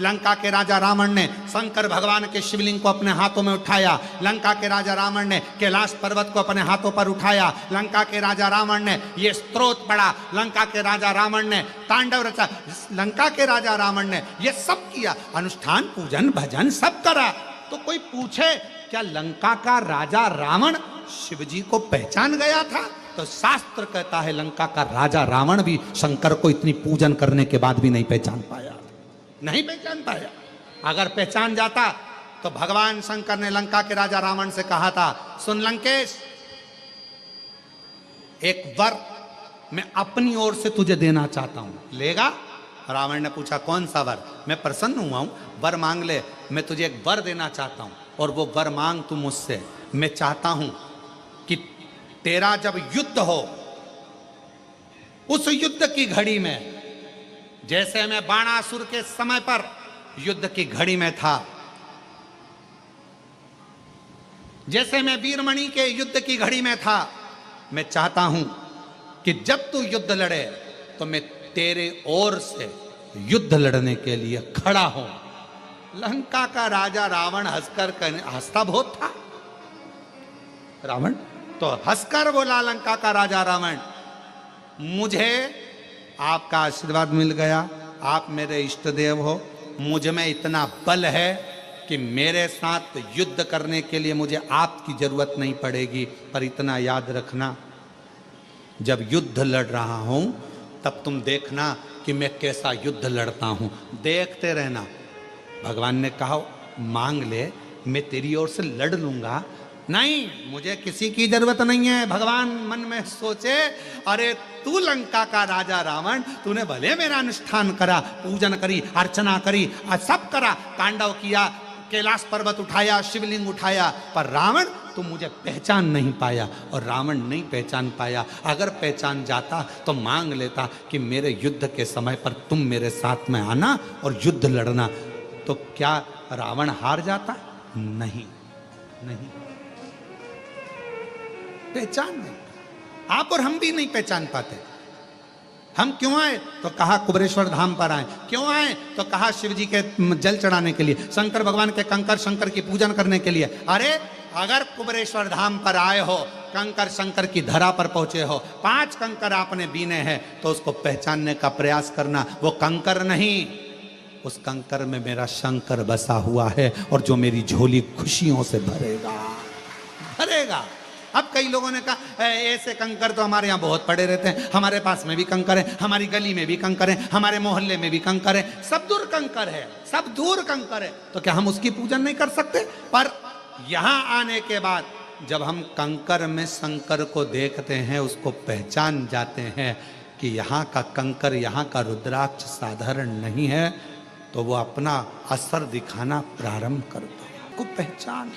लंका के राजा रावण ने शंकर भगवान के शिवलिंग को अपने हाथों में उठाया। लंका के राजा रावण ने कैलाश पर्वत को अपने हाथों पर उठाया। लंका के राजा रावण ने ये स्तोत्र पढ़ा। लंका के राजा रावण ने तांडव रचा। लंका के राजा रावण ने ये सब किया, अनुष्ठान पूजन भजन सब करा। तो कोई पूछे क्या लंका का राजा रावण शिव जी को पहचान गया था? तो शास्त्र कहता है लंका का राजा रावण भी शंकर को इतनी पूजन करने के बाद भी नहीं पहचान पाया, नहीं पहचान पाया। अगर पहचान जाता तो भगवान शंकर ने लंका के राजा रावण से कहा था, सुन लंकेश, एक वर मैं अपनी ओर से तुझे देना चाहता हूं, लेगा? रावण ने पूछा कौन सा वर? मैं प्रसन्न हुआ हूं, वर मांग ले, मैं तुझे एक वर देना चाहता हूं और वो वर मांग तू मुझसे। मैं चाहता हूं कि तेरा जब युद्ध हो, उस युद्ध की घड़ी में, जैसे मैं बाणासुर के समय पर युद्ध की घड़ी में था, जैसे मैं वीरमणि के युद्ध की घड़ी में था, मैं चाहता हूं कि जब तू युद्ध लड़े तो मैं तेरे ओर से युद्ध लड़ने के लिए खड़ा हूं। लंका का राजा रावण हंसता बहुत था। रावण तो हंसकर बोला, लंका का राजा रावण, मुझे आपका आशीर्वाद मिल गया, आप मेरे इष्ट देव हो, मुझ में इतना बल है कि मेरे साथ युद्ध करने के लिए मुझे आपकी जरूरत नहीं पड़ेगी। पर इतना याद रखना, जब युद्ध लड़ रहा हूं तब तुम देखना कि मैं कैसा युद्ध लड़ता हूं, देखते रहना। भगवान ने कहा मांग ले, मैं तेरी ओर से लड़ लूंगा। नहीं, मुझे किसी की जरूरत नहीं है। भगवान मन में सोचे, अरे तू लंका का राजा रावण, तूने भले मेरा अनुष्ठान करा, पूजन करी, अर्चना करी, सब करा, तांडव किया, कैलाश पर्वत उठाया, शिवलिंग उठाया, पर रावण तू मुझे पहचान नहीं पाया। और रावण नहीं पहचान पाया। अगर पहचान जाता तो मांग लेता कि मेरे युद्ध के समय पर तुम मेरे साथ में आना और युद्ध लड़ना। तो क्या रावण हार जाता? नहीं, नहीं, पहचान नहीं। आप और हम भी नहीं पहचान पाते। हम क्यों आए? तो कहा कुबेरेश्वर धाम पर आए। क्यों आए? तो कहा शिव जी के जल चढ़ाने के लिए, शंकर भगवान के कंकर शंकर की पूजन करने के लिए। अरे अगर कुबेरेश्वर धाम पर आए हो, कंकर शंकर की धरा पर पहुंचे हो, 5 कंकर आपने बीने हैं, तो उसको पहचानने का प्रयास करना। वो कंकर नहीं, उस कंकर में मेरा शंकर बसा हुआ है और जो मेरी झोली खुशियों से भरेगा, भरेगा। अब कई लोगों ने कहा ऐसे कंकर तो हमारे यहाँ बहुत पड़े रहते हैं, हमारे पास में भी कंकर है, हमारी गली में भी कंकर है, हमारे मोहल्ले में भी कंकर है, सब दूर कंकर है, सब दूर कंकर है। तो क्या हम उसकी पूजन नहीं कर सकते? पर यहाँ आने के बाद जब हम कंकर में शंकर को देखते हैं, उसको पहचान जाते हैं कि यहाँ का कंकर, यहाँ का रुद्राक्ष साधारण नहीं है, तो वो अपना असर दिखाना प्रारंभ करता है। को पहचान,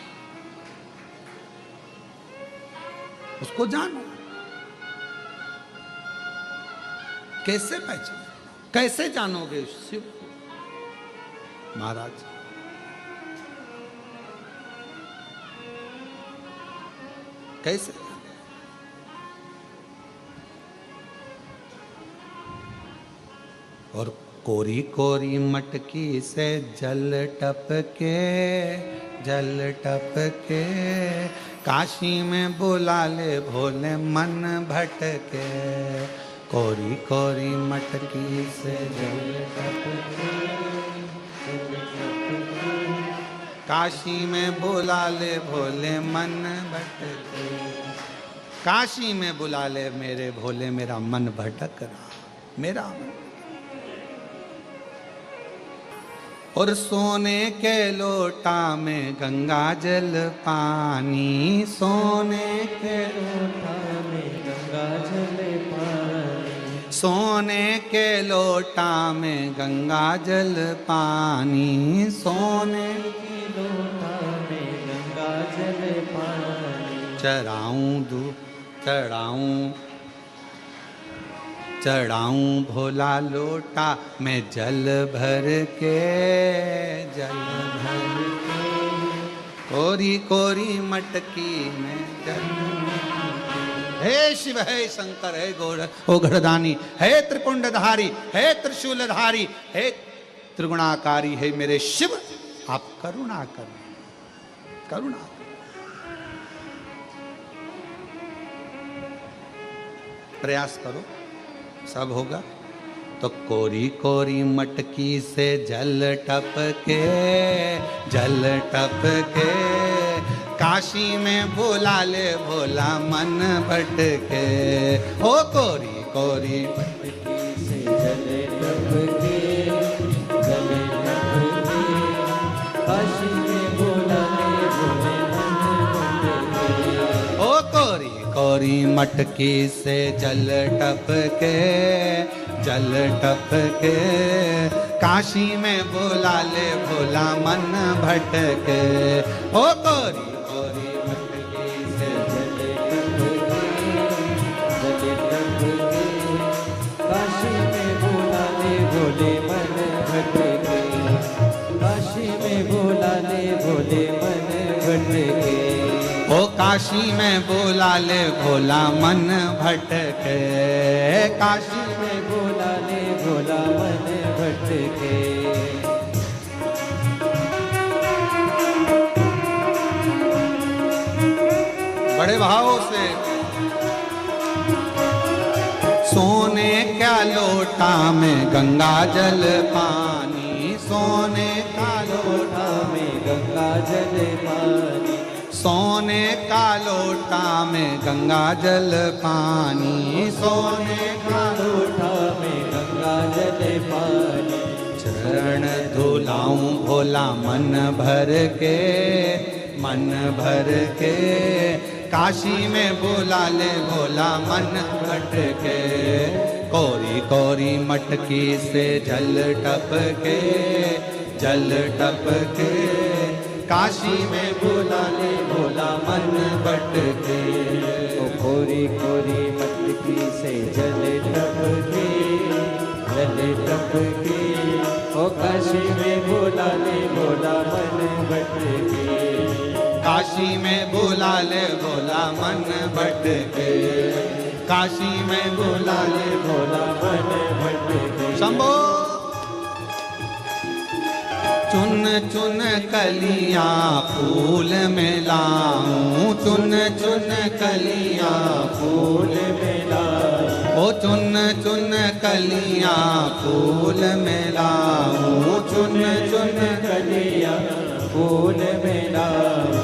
उसको जानो। कैसे पहचान, कैसे जानोगे शिव को? महाराज कैसे? और कोरी कोरी मटकी से जल टपके, जल टपके, काशी में बुला ले भोले मन भटके। कोरी कोरी मटकी से जल टपके, काशी में बुला ले भोले मन भटके। काशी में बुला ले मेरे भोले, मेरा मन भटक रहा, मेरा मन। और सोने के लोटा में गंगा जल पानी, सोने के लोटा में गंगा जल पानी, सोने के लोटा में गंगा जल पानी, सोने के लोटा में गंगा जल पानी। चढ़ाऊं दूध, चढ़ाऊं, चढ़ाऊं भोला लोटा मैं जल भर के, जल भर के। कोरी कोरी मटकी में जल। हे शिव, हे शंकर, हे गोगढ़दानी, हे त्रिपुंडधारी, हे त्रिशूलधारी, हे त्रिगुणाकारी, हे मेरे शिव, आप करुणा करो, करुणा। प्रयास करो, सब होगा। तो कोरी कोरी मटकी से जल टपके, जल टपके, काशी में बुला ले भोला मन भटके। ओ कोरी कोरी मटकी से जल टपके, जल टपके, काशी में बुला ले भोले मन भटके। ओ कोरी कौरी मटकी से जल टपके, जल टपके, काशी में बुला ले भोला मन भटके। ओ कौरी कौरी मटकी से जल टपके, जल टपके, काशी में बुला ले भोले मन भटके, काशी में बुला ले भोले मन भटके। ओ काशी में बुला ले भोला मन भटके, काशी में बुला ले भोला मन भटके। बड़े भावों से सोने क्या लोटा में गंगा जल पानी, सोने का लोटा में गंगा जल पानी, सोने का लोटा में गंगा जल पानी, सोने का लोटा में गंगा जल पानी। चरण धुलाऊं भोला मन भर के, मन भर के, काशी में बुला ले भोला मन भटके। कौरी कौरी मटकी से जल टपके, जल टपके, काशी में बुला ले भोला मन भटके। ओ कोरी कोरी मटकी से जल टपके, जल टपके, ओ काशी में बुला ले भोला मन भटके, काशी में बुला ले भोला मन भटके, काशी में बुला ले भोला मन भटके। शंभो चुन चुन कलियां फूल में लाऊं, चुन चुन कलियां फूल में लाऊं, ओ चुन चुन कलियां फूल में लाऊं, चुन चुन कलियां फूल में लाऊं।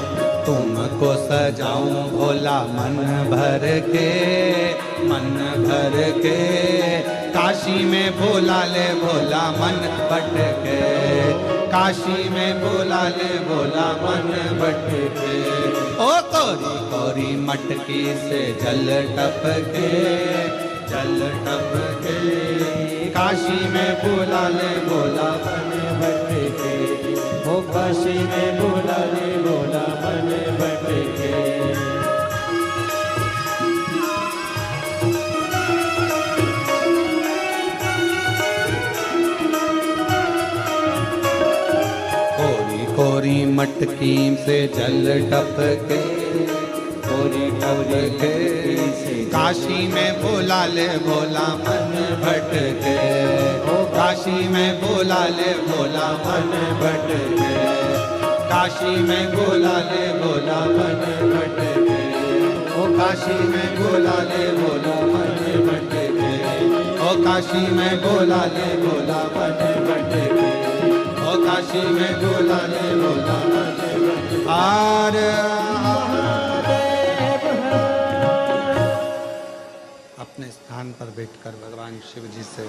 तुमको सजाऊं भोला मन भर के, मन भर के, काशी में बुला ले भोला मन भटके, काशी में बुला ले भोला मन भटके। ओ कौरी कौरी मटकी से जल टपके, जल टपके, काशी में बुला ले भोला मन भटके, ओ काशी में बुला ले भोला मन भटके। कोरी मटकी से जल टपके, कोरी टपके, काशी में बुला ले भोला मन भटके, ओ काशी में बुला ले भोला मन भटके, काशी में बुला ले भोला मन भटके, ओ काशी में बुला ले भोला मन भटके, ओ काशी में बुला ले भोला मन भटके, ओ काशी में बुला ले भोला मन भटके। आर अपने स्थान पर बैठकर भगवान शिव जी से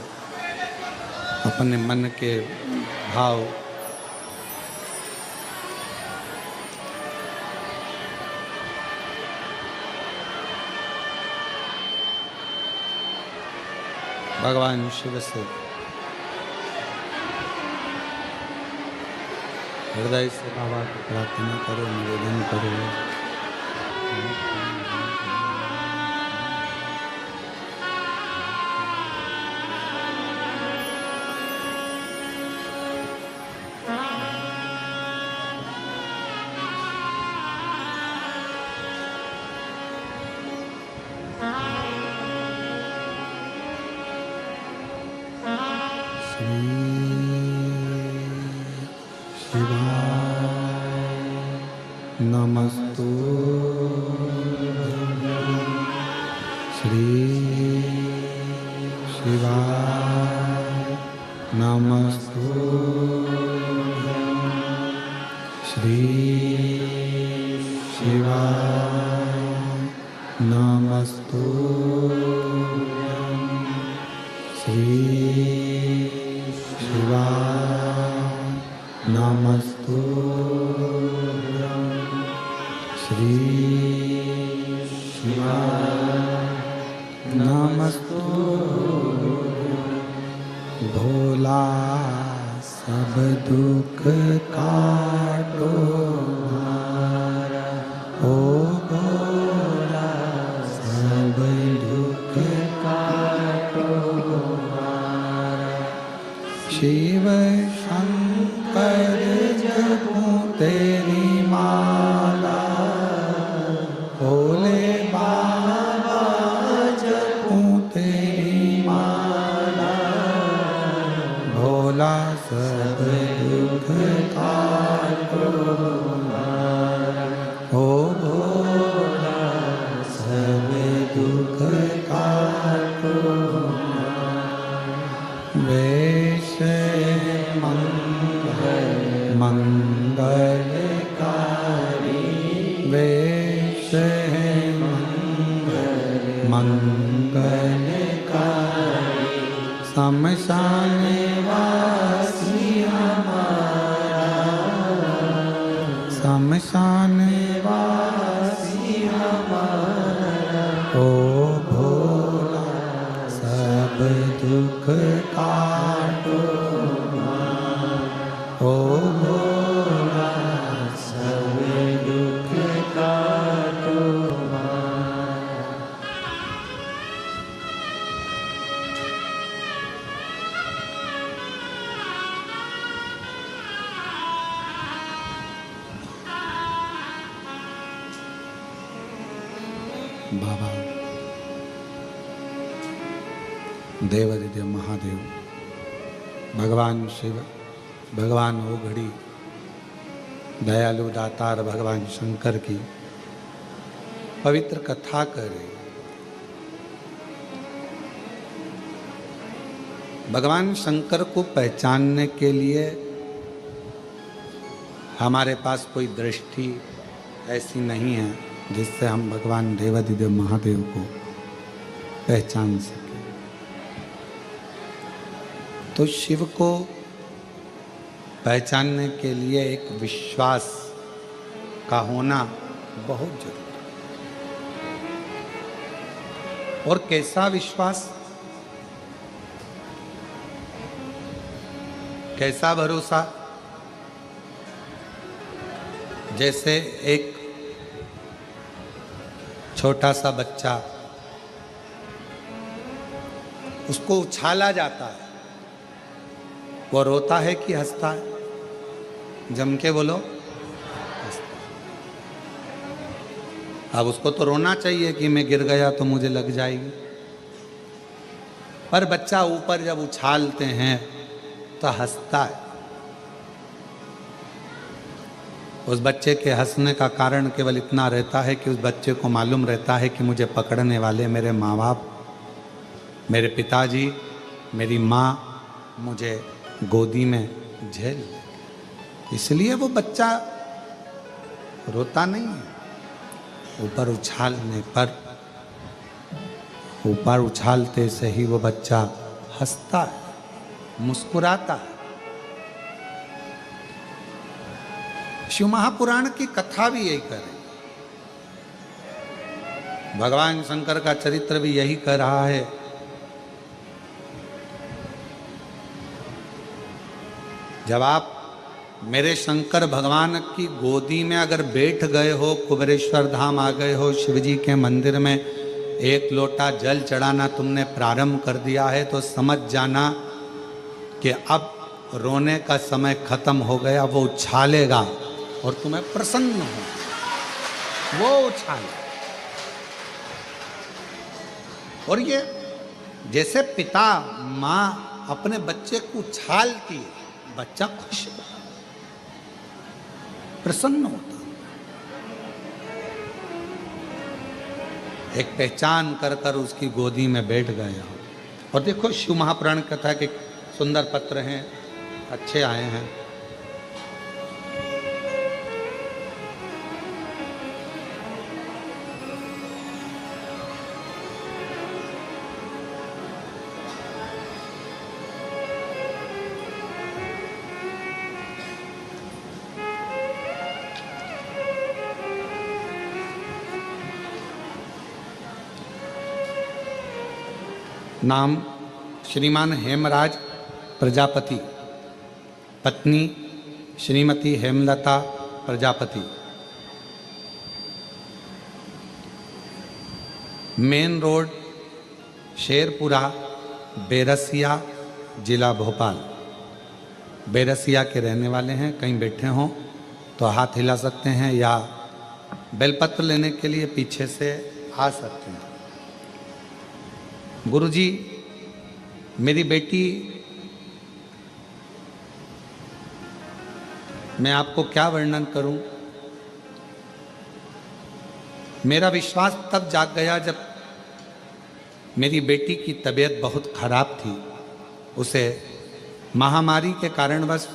अपने मन के भाव भगवान शिव से हृदय से बाबा को प्रार्थना करो, निवेदन करो। नमस्तु श्री शिवाय नमस्तु श्री शिवाय नमस्तु श्री शिवाय नमस्तु श्री नमस्तु भोला सब दुख काटो हमारा, ओ भोला सब दुख काटो हमारा। शिव शंकर जपूं तेरी माला, भोले बाबा जपूं तेरी माला, भोला सब दुख काटो हमारा, ओ भोला सब दुख काटो हमारा। वेश मंगलकारी, वेश मंगलकारी, शमशान वासी हमारा, शमशान वासी हमारा, ओ भोला सब दुख काटो हमारा, ओ भोला सब दुख काटो हमारा। बाबा देवादिदेव महादेव, भगवान शिव, भगवान ओघड़ी, दयालु दातार भगवान शंकर की पवित्र कथा करें। भगवान शंकर को पहचानने के लिए हमारे पास कोई दृष्टि ऐसी नहीं है जिससे हम भगवान देवादिदेव महादेव को पहचान सकें। तो शिव को पहचानने के लिए एक विश्वास का होना बहुत जरूरी है। और कैसा विश्वास, कैसा भरोसा? जैसे एक छोटा सा बच्चा, उसको उछाला जाता है, वो रोता है कि हंसता है? जम के बोलो, हंसता। अब उसको तो रोना चाहिए कि मैं गिर गया तो मुझे लग जाएगी, पर बच्चा ऊपर जब उछालते हैं तो हंसता है। उस बच्चे के हंसने का कारण केवल इतना रहता है कि उस बच्चे को मालूम रहता है कि मुझे पकड़ने वाले मेरे माँ बाप, मेरे पिताजी, मेरी माँ मुझे गोदी में झेल लेंगे। इसलिए वो बच्चा रोता नहीं है। ऊपर उछालने पर, ऊपर उछालते से ही वो बच्चा हंसता है, मुस्कुराता है। शिव महापुराण की कथा भी यही कह रही, भगवान शंकर का चरित्र भी यही कह रहा है। जब आप मेरे शंकर भगवान की गोदी में अगर बैठ गए हो, कुबेरेश्वर धाम आ गए हो, शिवजी के मंदिर में एक लोटा जल चढ़ाना तुमने प्रारंभ कर दिया है, तो समझ जाना कि अब रोने का समय खत्म हो गया। वो उछालेगा और तुम्हें प्रसन्न हो, वो उछाले। और ये जैसे पिता माँ अपने बच्चे को उछालती है, बच्चा खुश होता, प्रसन्न होता, एक पहचान कर कर उसकी गोदी में बैठ गया। और देखो शिव महापुराण कथा के सुंदर पत्र हैं, अच्छे आए हैं। नाम श्रीमान हेमराज प्रजापति, पत्नी श्रीमती हेमलता प्रजापति। मेन रोड शेरपुरा, बेरसिया, जिला भोपाल। बेरसिया के रहने वाले हैं। कहीं बैठे हों तो हाथ हिला सकते हैं या बेलपत्र लेने के लिए पीछे से आ सकते हैं। गुरुजी, मेरी बेटी, मैं आपको क्या वर्णन करूं। मेरा विश्वास तब जाग गया जब मेरी बेटी की तबीयत बहुत खराब थी। उसे महामारी के कारणवश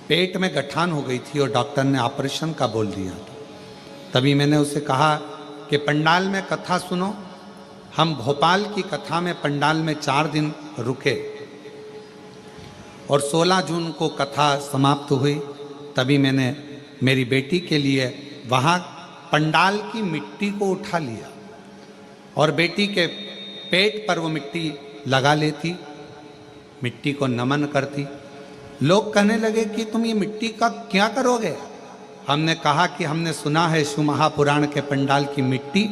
पेट में गठान हो गई थी और डॉक्टर ने ऑपरेशन का बोल दिया था। तभी मैंने उसे कहा कि पंडाल में कथा सुनो। हम भोपाल की कथा में पंडाल में 4 दिन रुके और 16 जून को कथा समाप्त हुई। तभी मैंने मेरी बेटी के लिए वहाँ पंडाल की मिट्टी को उठा लिया और बेटी के पेट पर वो मिट्टी लगा लेती, मिट्टी को नमन करती। लोग कहने लगे कि तुम ये मिट्टी का क्या करोगे। हमने कहा कि हमने सुना है शिव महापुराण के पंडाल की मिट्टी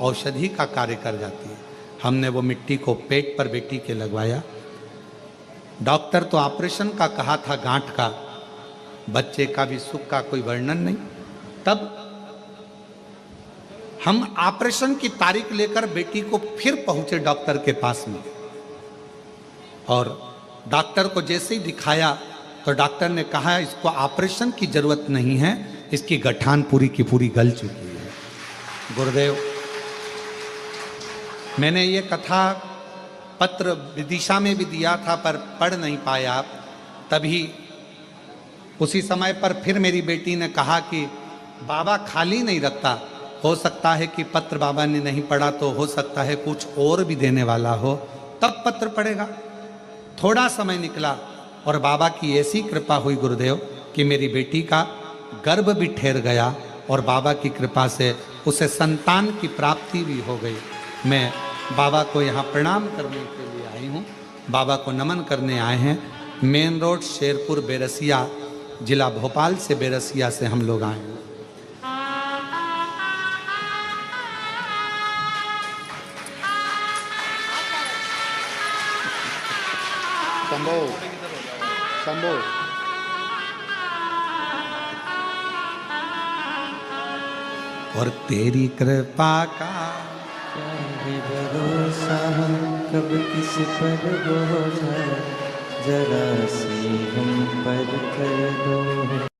औषधि का कार्य कर जाती है। हमने वो मिट्टी को पेट पर बेटी के लगवाया। डॉक्टर तो ऑपरेशन का कहा था, गांठ का, बच्चे का भी सुख का कोई वर्णन नहीं। तब हम ऑपरेशन की तारीख लेकर बेटी को फिर पहुंचे डॉक्टर के पास में और डॉक्टर को जैसे ही दिखाया तो डॉक्टर ने कहा इसको ऑपरेशन की जरूरत नहीं है, इसकी गठान पूरी की पूरी गल चुकी है। गुरुदेव, मैंने ये कथा पत्र विदिशा में भी दिया था पर पढ़ नहीं पाया। तभी उसी समय पर फिर मेरी बेटी ने कहा कि बाबा खाली नहीं रखता, हो सकता है कि पत्र बाबा ने नहीं पढ़ा तो हो सकता है कुछ और भी देने वाला हो, तब पत्र पढ़ेगा। थोड़ा समय निकला और बाबा की ऐसी कृपा हुई गुरुदेव कि मेरी बेटी का गर्भ भी ठहर गया और बाबा की कृपा से उसे संतान की प्राप्ति भी हो गई। मैं बाबा को यहाँ प्रणाम करने के लिए आई हूँ, बाबा को नमन करने आए हैं। मेन रोड शेरपुर, बेरसिया, जिला भोपाल से बेरसिया से हम लोग आए हैं। शंभो शंभो। और तेरी कृपा का क्या है भरोसा, हम कब किस पर बोझा, जरा सी हम पर कर दो।